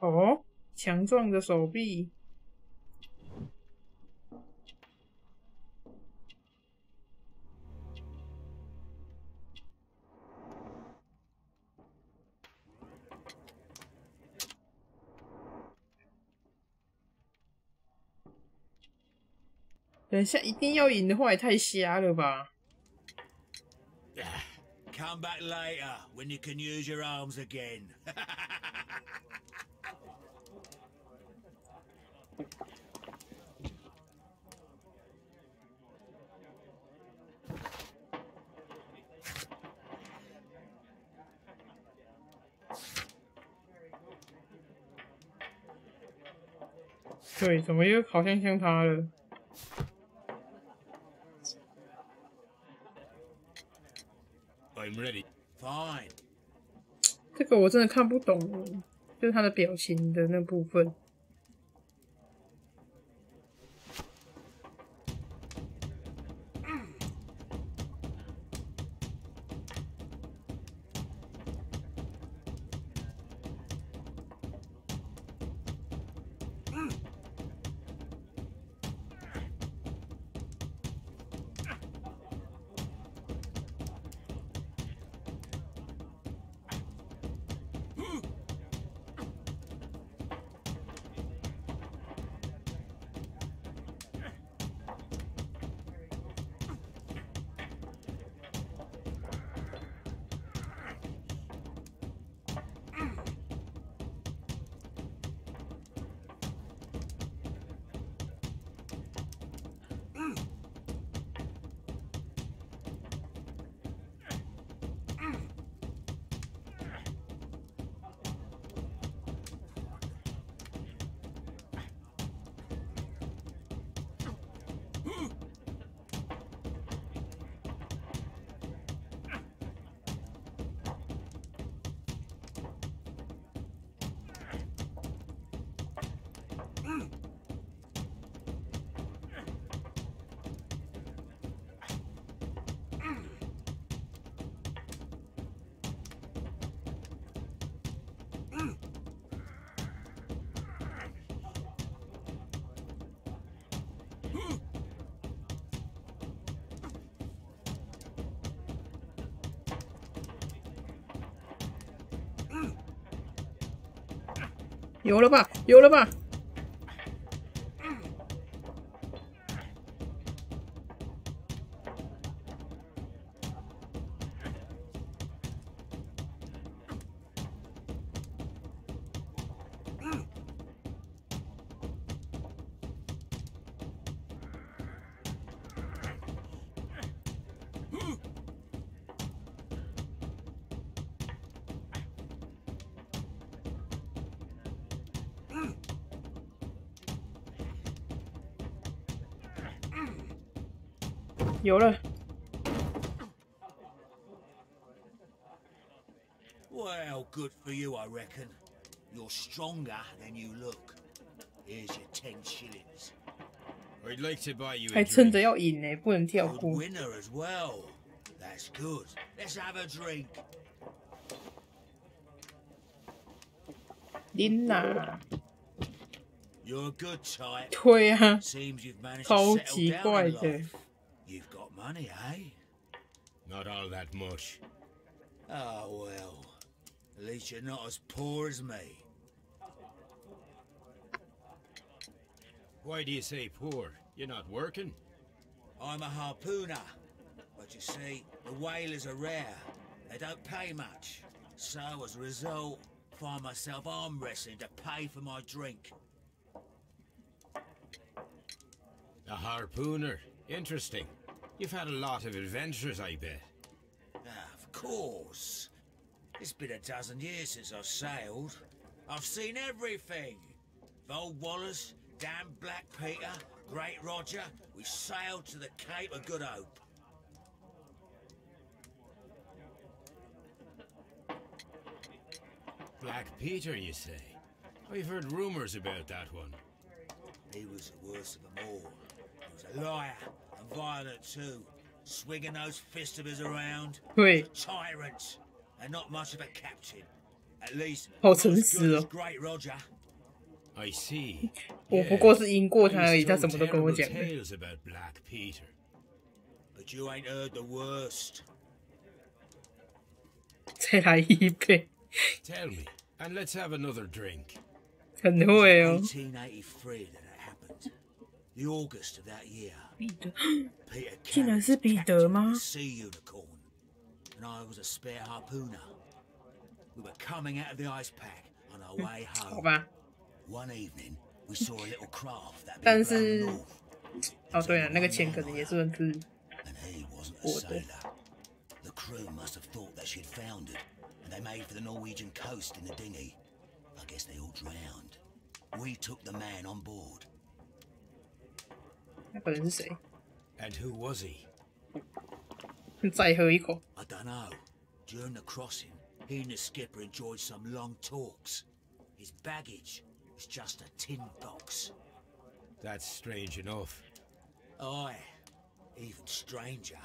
哦，强壮的手臂。等一下，一定要赢的话也太瞎了吧！ Come back later when you can use your arms again. 对，怎么又好像他了？ I'm ready. Fine. 这个我真的看不懂，就是他的表情的那部分。有了吧，有了吧！有了。 Well, good for you, I reckon. You're stronger than you look. Here's your 10 shillings. I'd like to buy you 还 a 撑着 drink. 要赢呢，不能跳 Good 过。 winner as well. That's good. Let's have a drink. 琳娜， You're a good type. 对啊， Seems you've managed 超 to settle 奇 down 怪 in 的。 life. You've got money, eh? Not all that much. Oh, well. At least you're not as poor as me. Why do you say poor? You're not working? I'm a harpooner. But you see, the whalers are rare. They don't pay much. So, as a result, find myself arm wrestling to pay for my drink. A harpooner. Interesting. You've had a lot of adventures, I bet. Of course. It's been a dozen years since I've sailed. I've seen everything. Old Wallace, damn Black Peter, Great Roger, we sailed to the Cape of Good Hope. Black Peter, you say? I've heard rumors about that one. He was the worst of them all. He was a liar and violent too, swinging those fists of his around. Wait. A tyrant, and not much of a captain. At least, 好 not 诚 as 实 good 哦 as Great Roger. I see. 我不过是赢过他而已，他什么都跟我 Terrible 讲的。 tales about Black Peter. But you ain't heard the worst. 再来一杯， Tell me, and let's have another drink. 很会哦。 1883 that it happened. The August of that year. 彼得， Peter 竟然是 Carey's 彼得 captain 吗 of the Sea Unicorn, and I was a spare harpooner. We were coming out of the ice pack on our way 好 home. 吧。 One evening, we saw a little craft that 但 been 是 blown north. 哦，对了，那个钱可能也算是 And he wasn't a 我的。 sailor. The crew must have thought that she'd foundered, and they made for the Norwegian coast in the dinghy. I guess they all drowned. We took the man on board. 那个人是谁？ And who was he? 再喝一口。 I don't know. During the crossing, he and the skipper enjoyed some long talks. His baggage was just a tin box. That's strange enough. Aye. Even stranger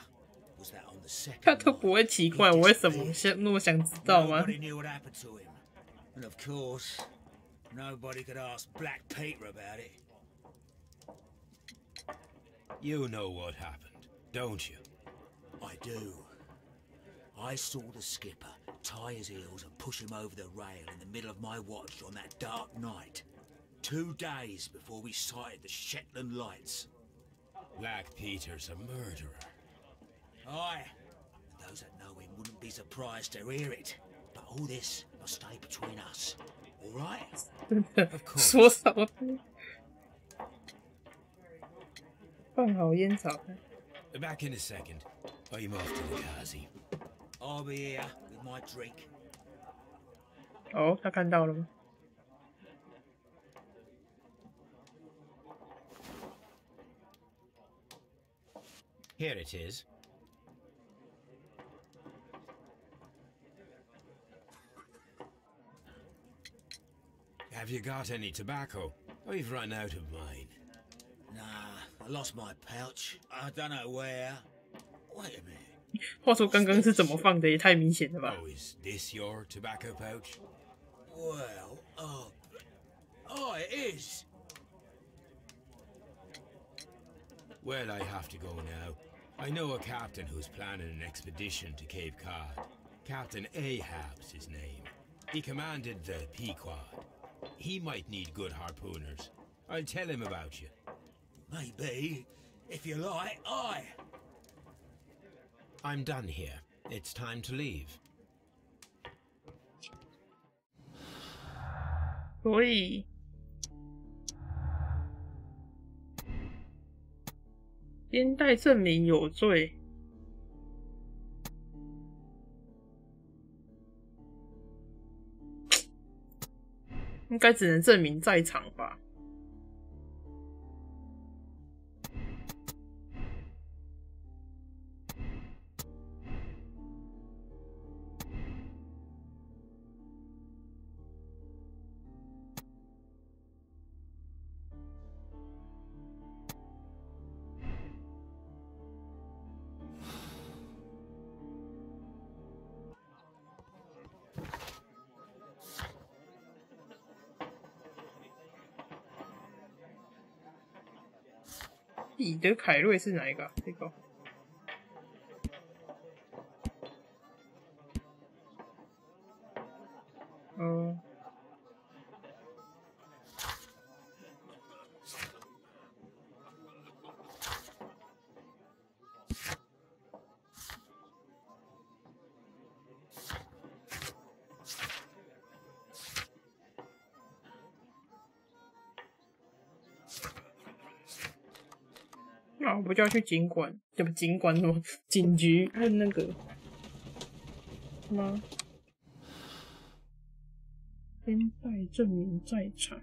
was that on the 他 second 都不 night, 会奇 he 怪我为什么 disappeared. 那么想知道吗？ Nobody knew what happened to him. And of course, nobody could ask Black Peter about it. You know what happened, don't you? I do. I saw the skipper tie his heels and push him over the rail in the middle of my watch on that dark night. 2 days before we sighted the Shetland lights. Black Peter's a murderer. Aye. Those that know him wouldn't be surprised to hear it. But all this must stay between us. All right? 真的说什么？放好烟草。 Back in a second. I'm off to the Kazi. I'll be here with my drink. 哦，他看到了吗？ Here it is. Have you got any tobacco? I've run out of mine. Nah, I lost my pouch. I don't know where. Wait a minute. 话说刚刚是怎么放的？也太明显了吧！ Oh, is this your tobacco pouch? Well, oh, it is. Well, I have to go now. I know a captain who's planning an expedition to Cape Cod. Captain Ahab's his name. He commanded the Pequod. He might need good harpooners. I'll tell him about you. Maybe. If you like, aye. I'm done here. It's time to leave. 所以连带证明有罪，应该只能证明在场吧。彼得·凯瑞是哪一个啊？这个哦，那我不就要去警管，对不？警管什么？警局问那个吗？连带证明在场。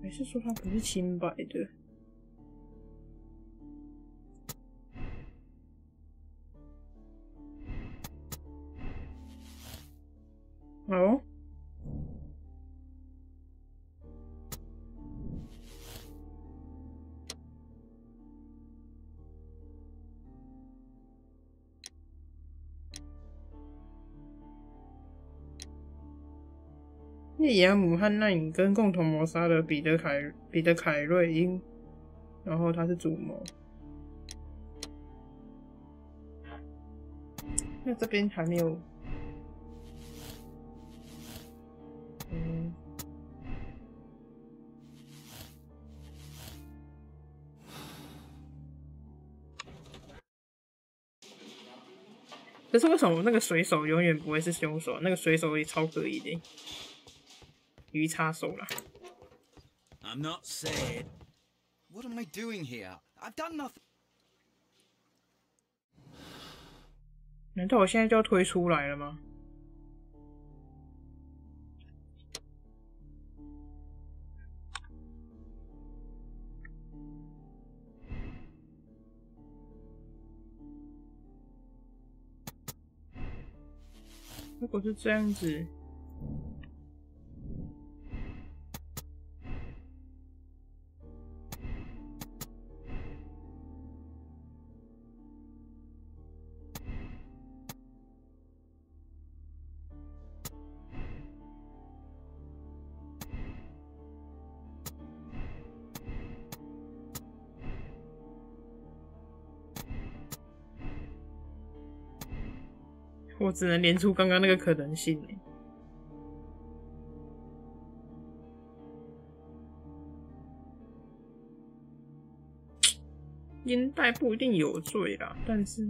还是说它不是清白的？哦。利亚姆和奈隐根共同谋杀了彼得凯瑞因，然后他是主谋。那这边还没有，可是为什么那个水手永远不会是凶手？那个水手也超可疑的，鱼叉手啦。I'm not saying. What am I doing here? I've done nothing. 难道我现在就要推出来了吗？如果是这样子，我只能连出刚刚那个可能性欸。烟袋不一定有罪啦，但是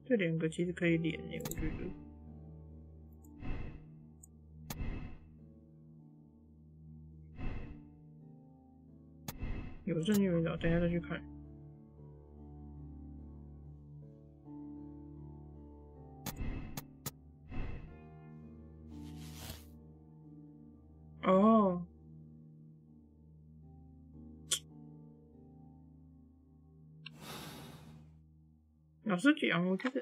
这两个其实可以连耶，我觉得。有证据没找？等一下再去看。哦，老实讲，我觉得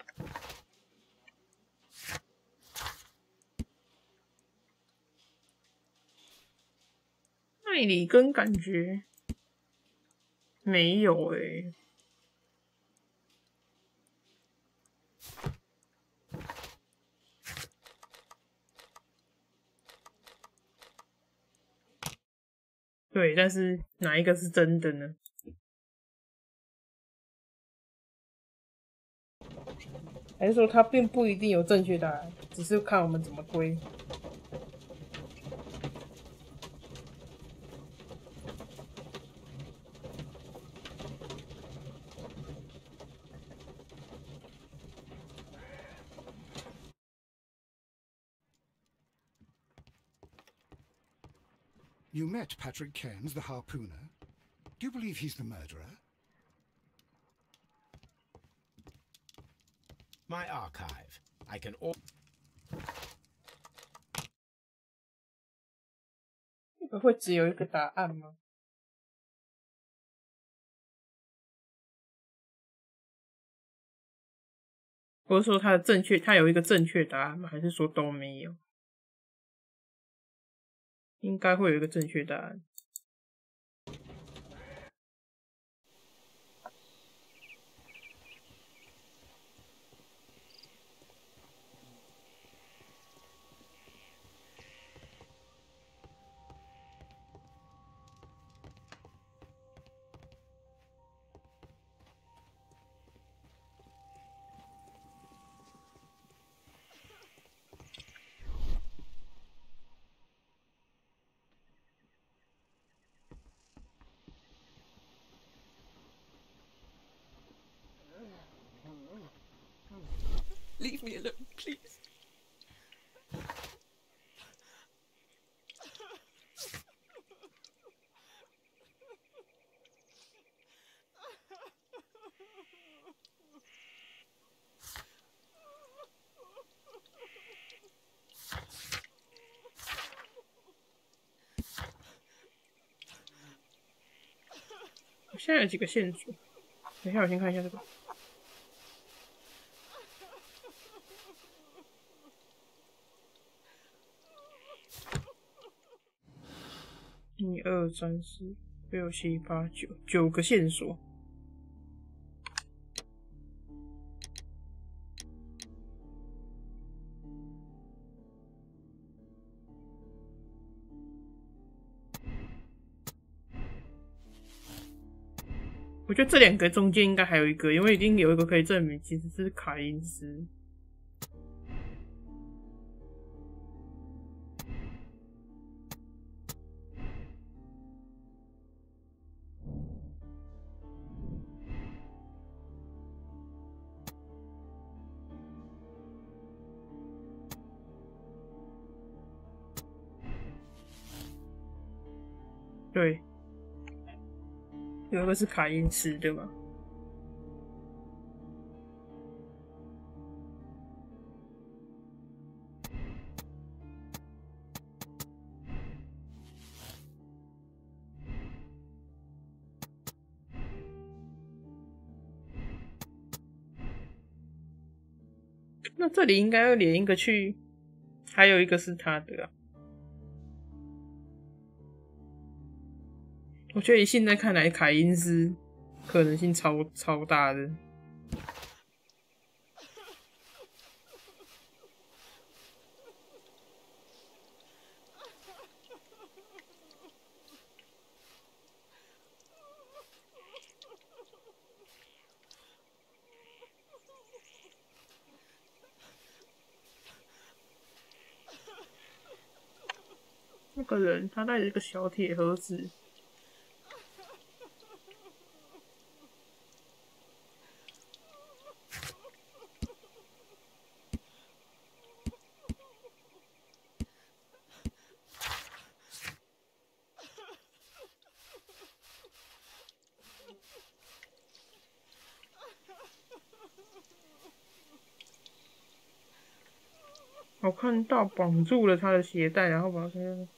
奈里根感觉没有欸。对，但是哪一个是真的呢？还是说他并不一定有正确答案，只是看我们怎么推。You met Patrick Cairns, the harpooner. Do you believe he's the murderer? My archive. I can 这个会只有一个答案吗？或者说他有一个正确答案吗？还是说都没有？应该会有一个正确答案。Leave me alone, please. 现在有几个线索？等一下，我先看一下这个。1、2、3、4、6、7、8、9，9个线索。我觉得这2个中间应该还有一个，因为一定有一个可以证明其实是凯因斯。对，有一个是凯因斯，对吗？那这里应该要连一个去，还有一个是他的啊。我觉得以现在看来，凯因斯可能性超大的。那个人他带着一个小铁盒子。我看到绑住了他的鞋带，然后把他。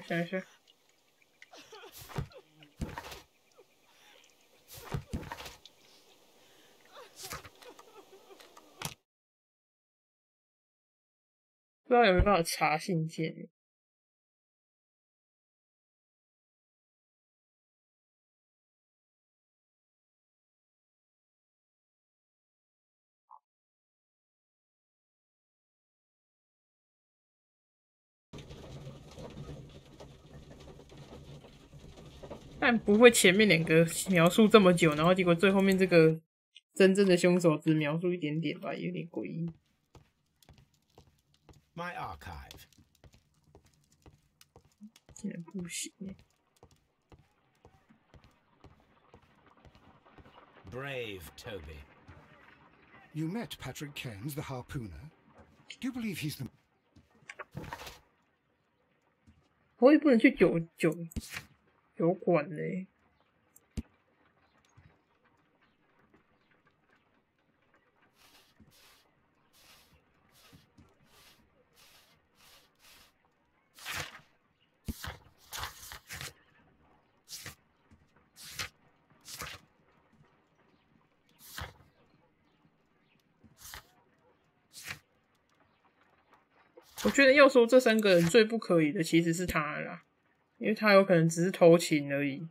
想一下。不知道有没有办法查信件？但不会前面2个描述这么久，然后结果最后面这个真正的凶手只描述一点点吧，有点诡异。My archive. 竟然不行耶。Brave Toby. You met Patrick Cairns, the harpooner. Do you believe he's the... 我也不能去酒馆嘞。我觉得要说这3个人最不可以的其实是他啦，因为他有可能只是偷情而已。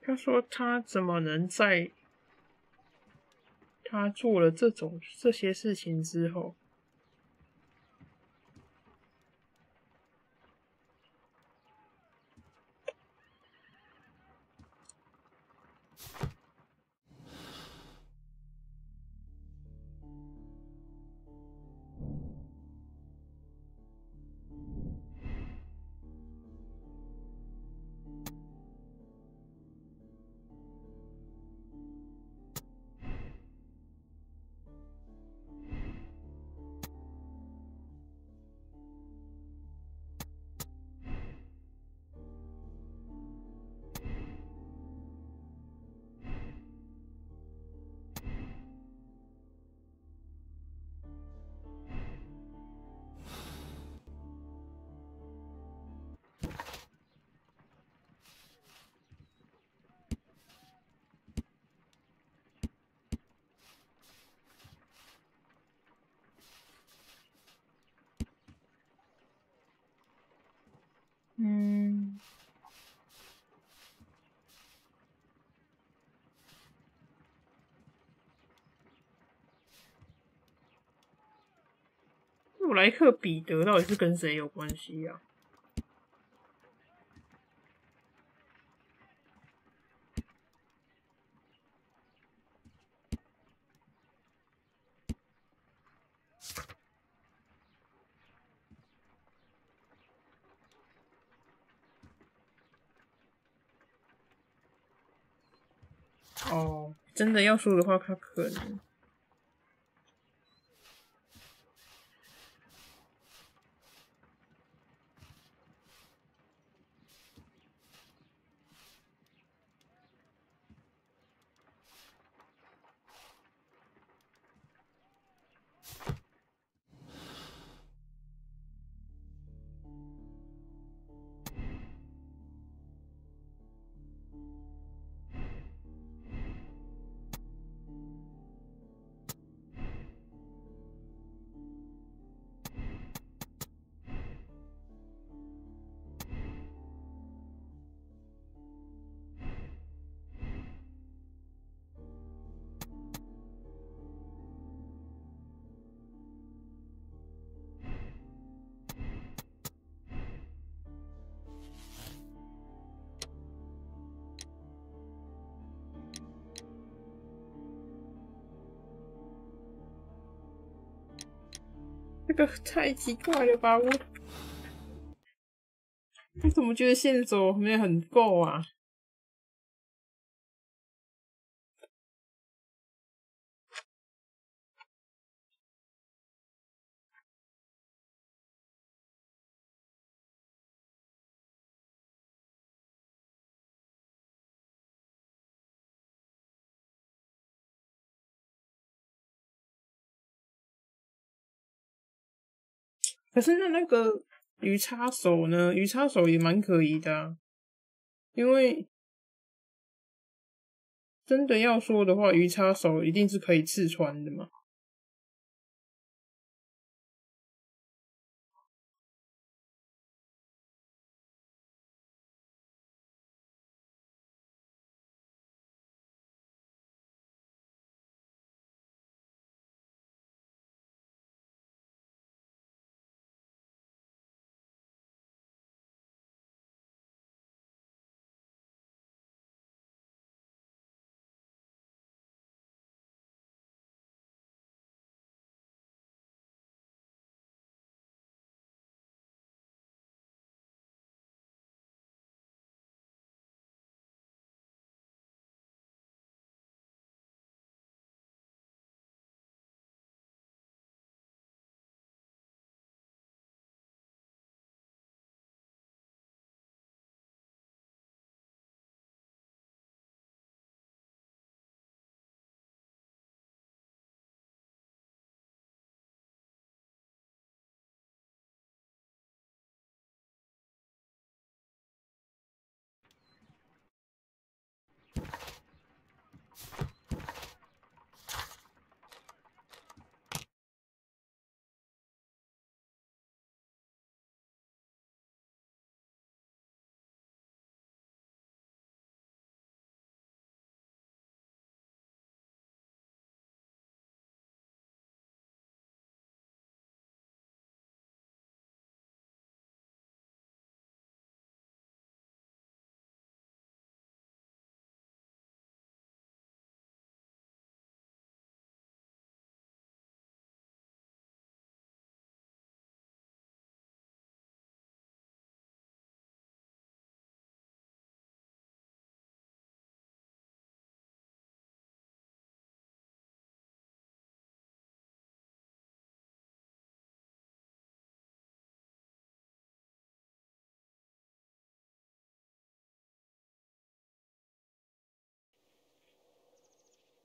他说他怎么能在他做了这些事情之后，布莱克彼得到底是跟谁有关系啊？哦，真的要说的话，他可能。这个太奇怪了吧！我怎么觉得线索没有很够啊？可是那个鱼叉手呢？鱼叉手也蛮可疑的啊，因为真的要说的话，鱼叉手一定是可以刺穿的嘛。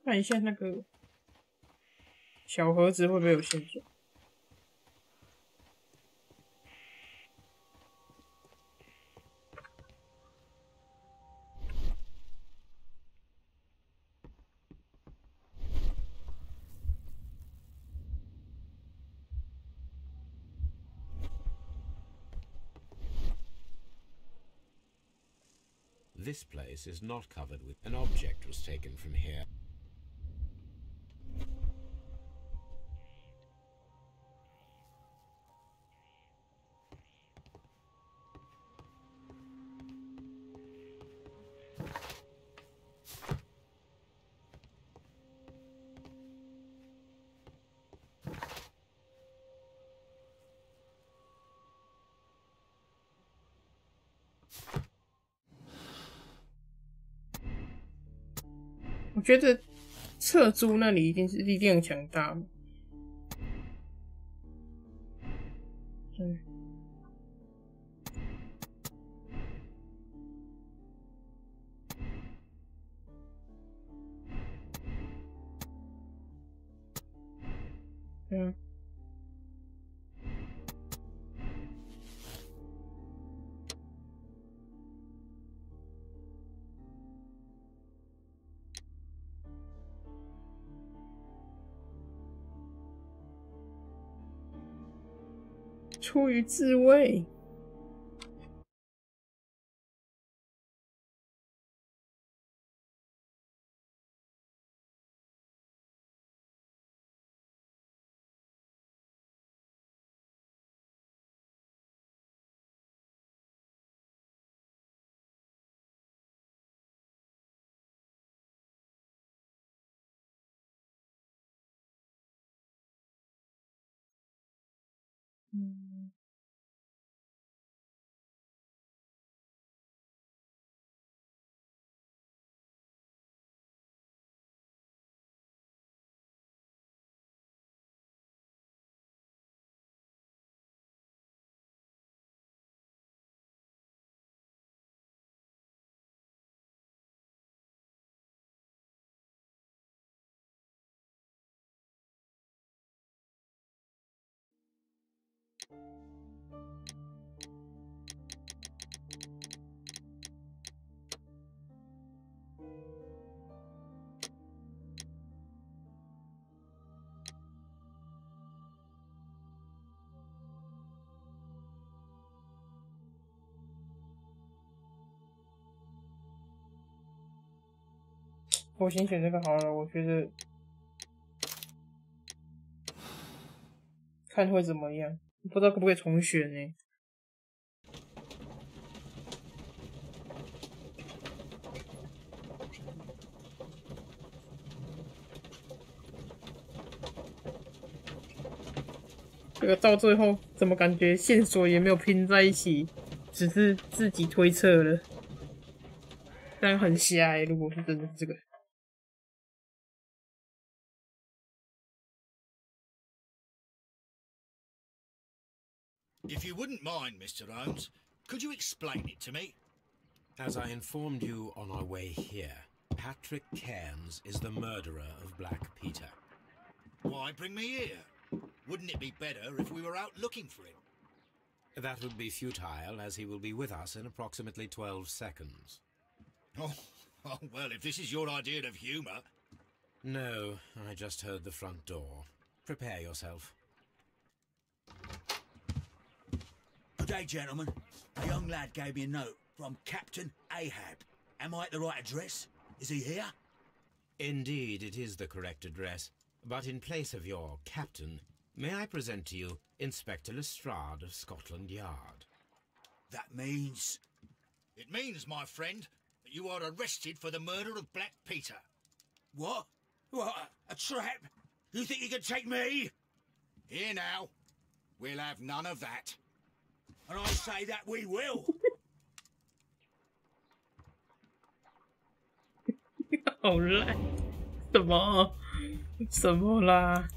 看一下那个小盒子会不会有线索。This place is not covered with... An object was taken from here.我觉得侧珠那里一定很强大。出于自卫。我先选这个好了，我觉得看会怎么样，不知道可不可以重选呢？这个到最后怎么感觉线索也没有拼在一起，只是自己推测了，但很瞎欸，如果是真的是这个。If you wouldn't mind, Mr. Holmes, could you explain it to me? As I informed you on our way here, Patrick Cairns is the murderer of Black Peter. Why bring me here? Wouldn't it be better if we were out looking for him? That would be futile, as he will be with us in approximately 12 seconds. Oh, well, if this is your idea of humour... No, I just heard the front door. Prepare yourself. Good day, gentlemen. A young lad gave me a note from Captain Ahab. Am I at the right address? Is he here? Indeed, it is the correct address. But in place of your captain, may I present to you Inspector Lestrade of Scotland Yard? That means... It means, my friend, that you are arrested for the murder of Black Peter. What? What? A trap? You think you can take me? Here now. We'll have none of that. And I say that we will. 好烂！什么？什么啦？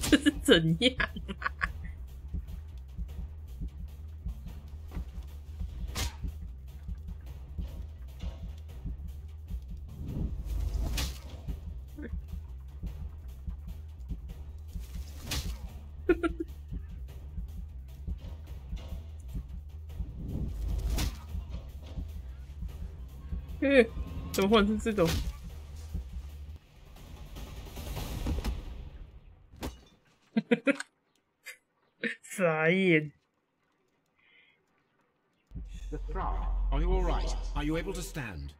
这是怎样啊？怎么会是这种？傻眼。 The throb. Are you all right? Are you able to stand?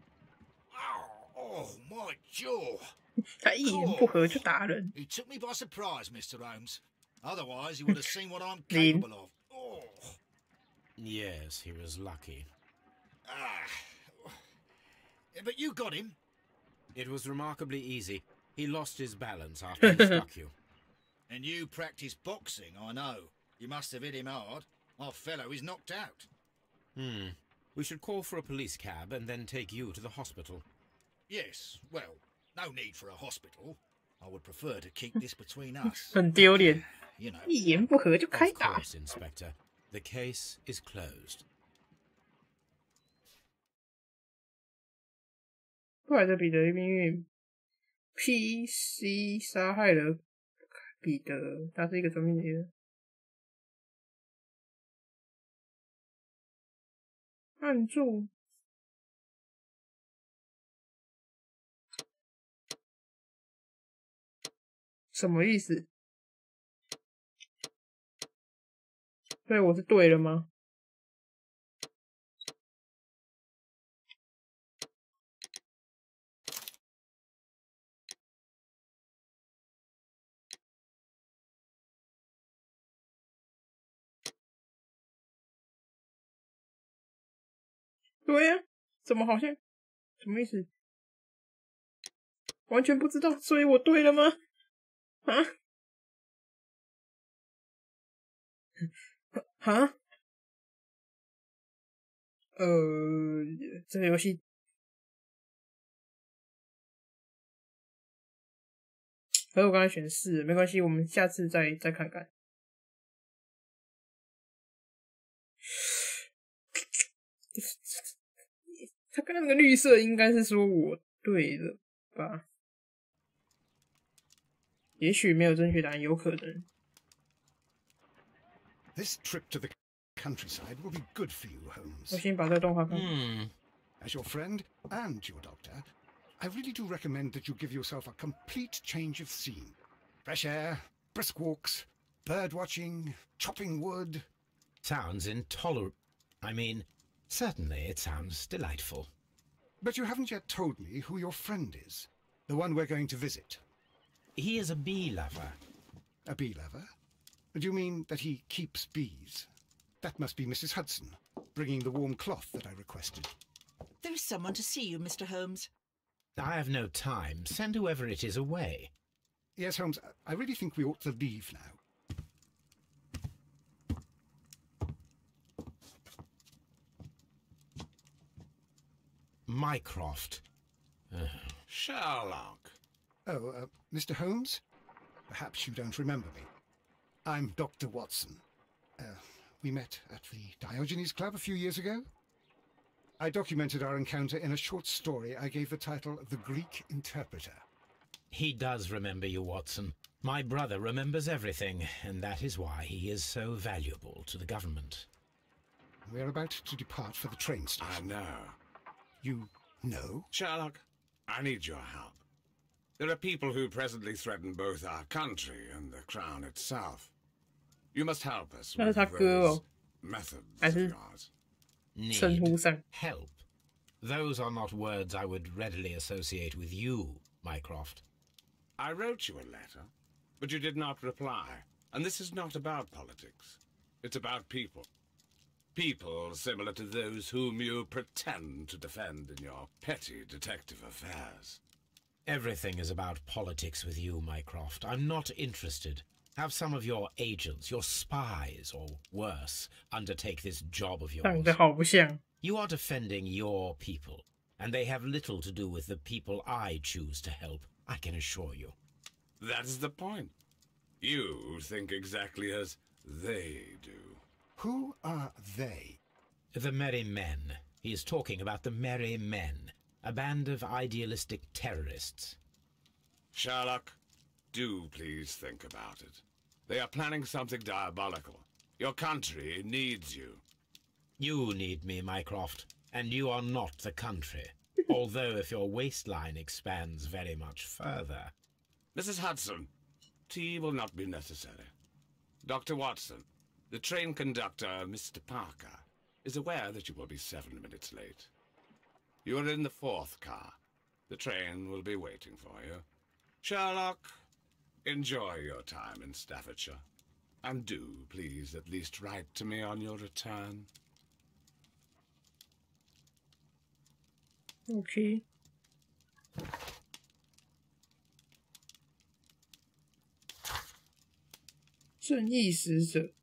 Oh, my jaw! 他一言不合就打人。 He took me by surprise, Mr. Holmes. Otherwise, he would have seen what I'm capable of. Oh. Yes, he was lucky. But you got him. It was remarkably easy. He lost his balance after he struck you. And you practice boxing, I know. You must have hit him hard. Our fellow is knocked out. We should call for a police cab and then take you to the hospital. Yes, well, no need for a hospital. I would prefer to keep this between us. 很丢脸， You know. 一言不合就开 Of 打。 course, Inspector. The case is closed. 后来的彼得因为 PC 杀害了彼得，他是一个什么名字？按住。什么意思？所以我是对了吗？对呀、怎么好像什么意思？完全不知道，所以我对了吗？啊？啊？这个游戏，可是我刚才选4，没关系，我们下次再看看。他刚刚那个绿色应该是说我对了吧？也许没有正确答案，有可能。 This trip to the countryside will be good for you, Holmes. 我先把这个动画看。As your friend and your doctor, I really do recommend that you give yourself a complete change of scene. Fresh air, brisk walks, bird watching, chopping wood. Sounds intolerable. I mean, certainly it sounds delightful. But you haven't yet told me who your friend is, the one we're going to visit. He is a bee lover. A bee lover? Do you mean that he keeps bees? That must be Mrs. Hudson, bringing the warm cloth that I requested. There is someone to see you, Mr. Holmes. I have no time. Send whoever it is away. Yes, Holmes, I really think we ought to leave now. Mycroft. Sherlock. Oh, Mr. Holmes? Perhaps you don't remember me. I'm Dr. Watson. We met at the Diogenes Club a few years ago. I documented our encounter in a short story I gave the title The Greek Interpreter. He does remember you, Watson. My brother remembers everything, and that is why he is so valuable to the government. We're about to depart for the train station. I know. You know? Sherlock, I need your help. There are people who presently threaten both our country and the crown itself. You must help us with those methods of yours. Need help. Those are not words I would readily associate with you, Mycroft. I wrote you a letter, but you did not reply. And this is not about politics. It's about people. People similar to those whom you pretend to defend in your petty detective affairs. Everything is about politics with you, Mycroft. I'm not interested. Have some of your agents, your spies, or worse, undertake this job of yours. You are defending your people, and they have little to do with the people I choose to help, I can assure you. That's the point. You think exactly as they do. Who are they? The Merry Men. He is talking about the Merry Men, a band of idealistic terrorists. Sherlock, do please think about it. They are planning something diabolical. Your country needs you. You need me, Mycroft, and you are not the country. Although if your waistline expands very much further. Mrs. Hudson, tea will not be necessary. Dr. Watson, the train conductor, Mr. Parker, is aware that you will be 7 minutes late. You are in the 4th car. The train will be waiting for you. Sherlock, enjoy your time in Staffordshire. And do, please, at least write to me on your return. OK。正义使者。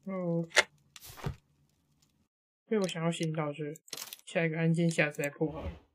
哦，因为我想要先到这，下一个案件下次再破好了。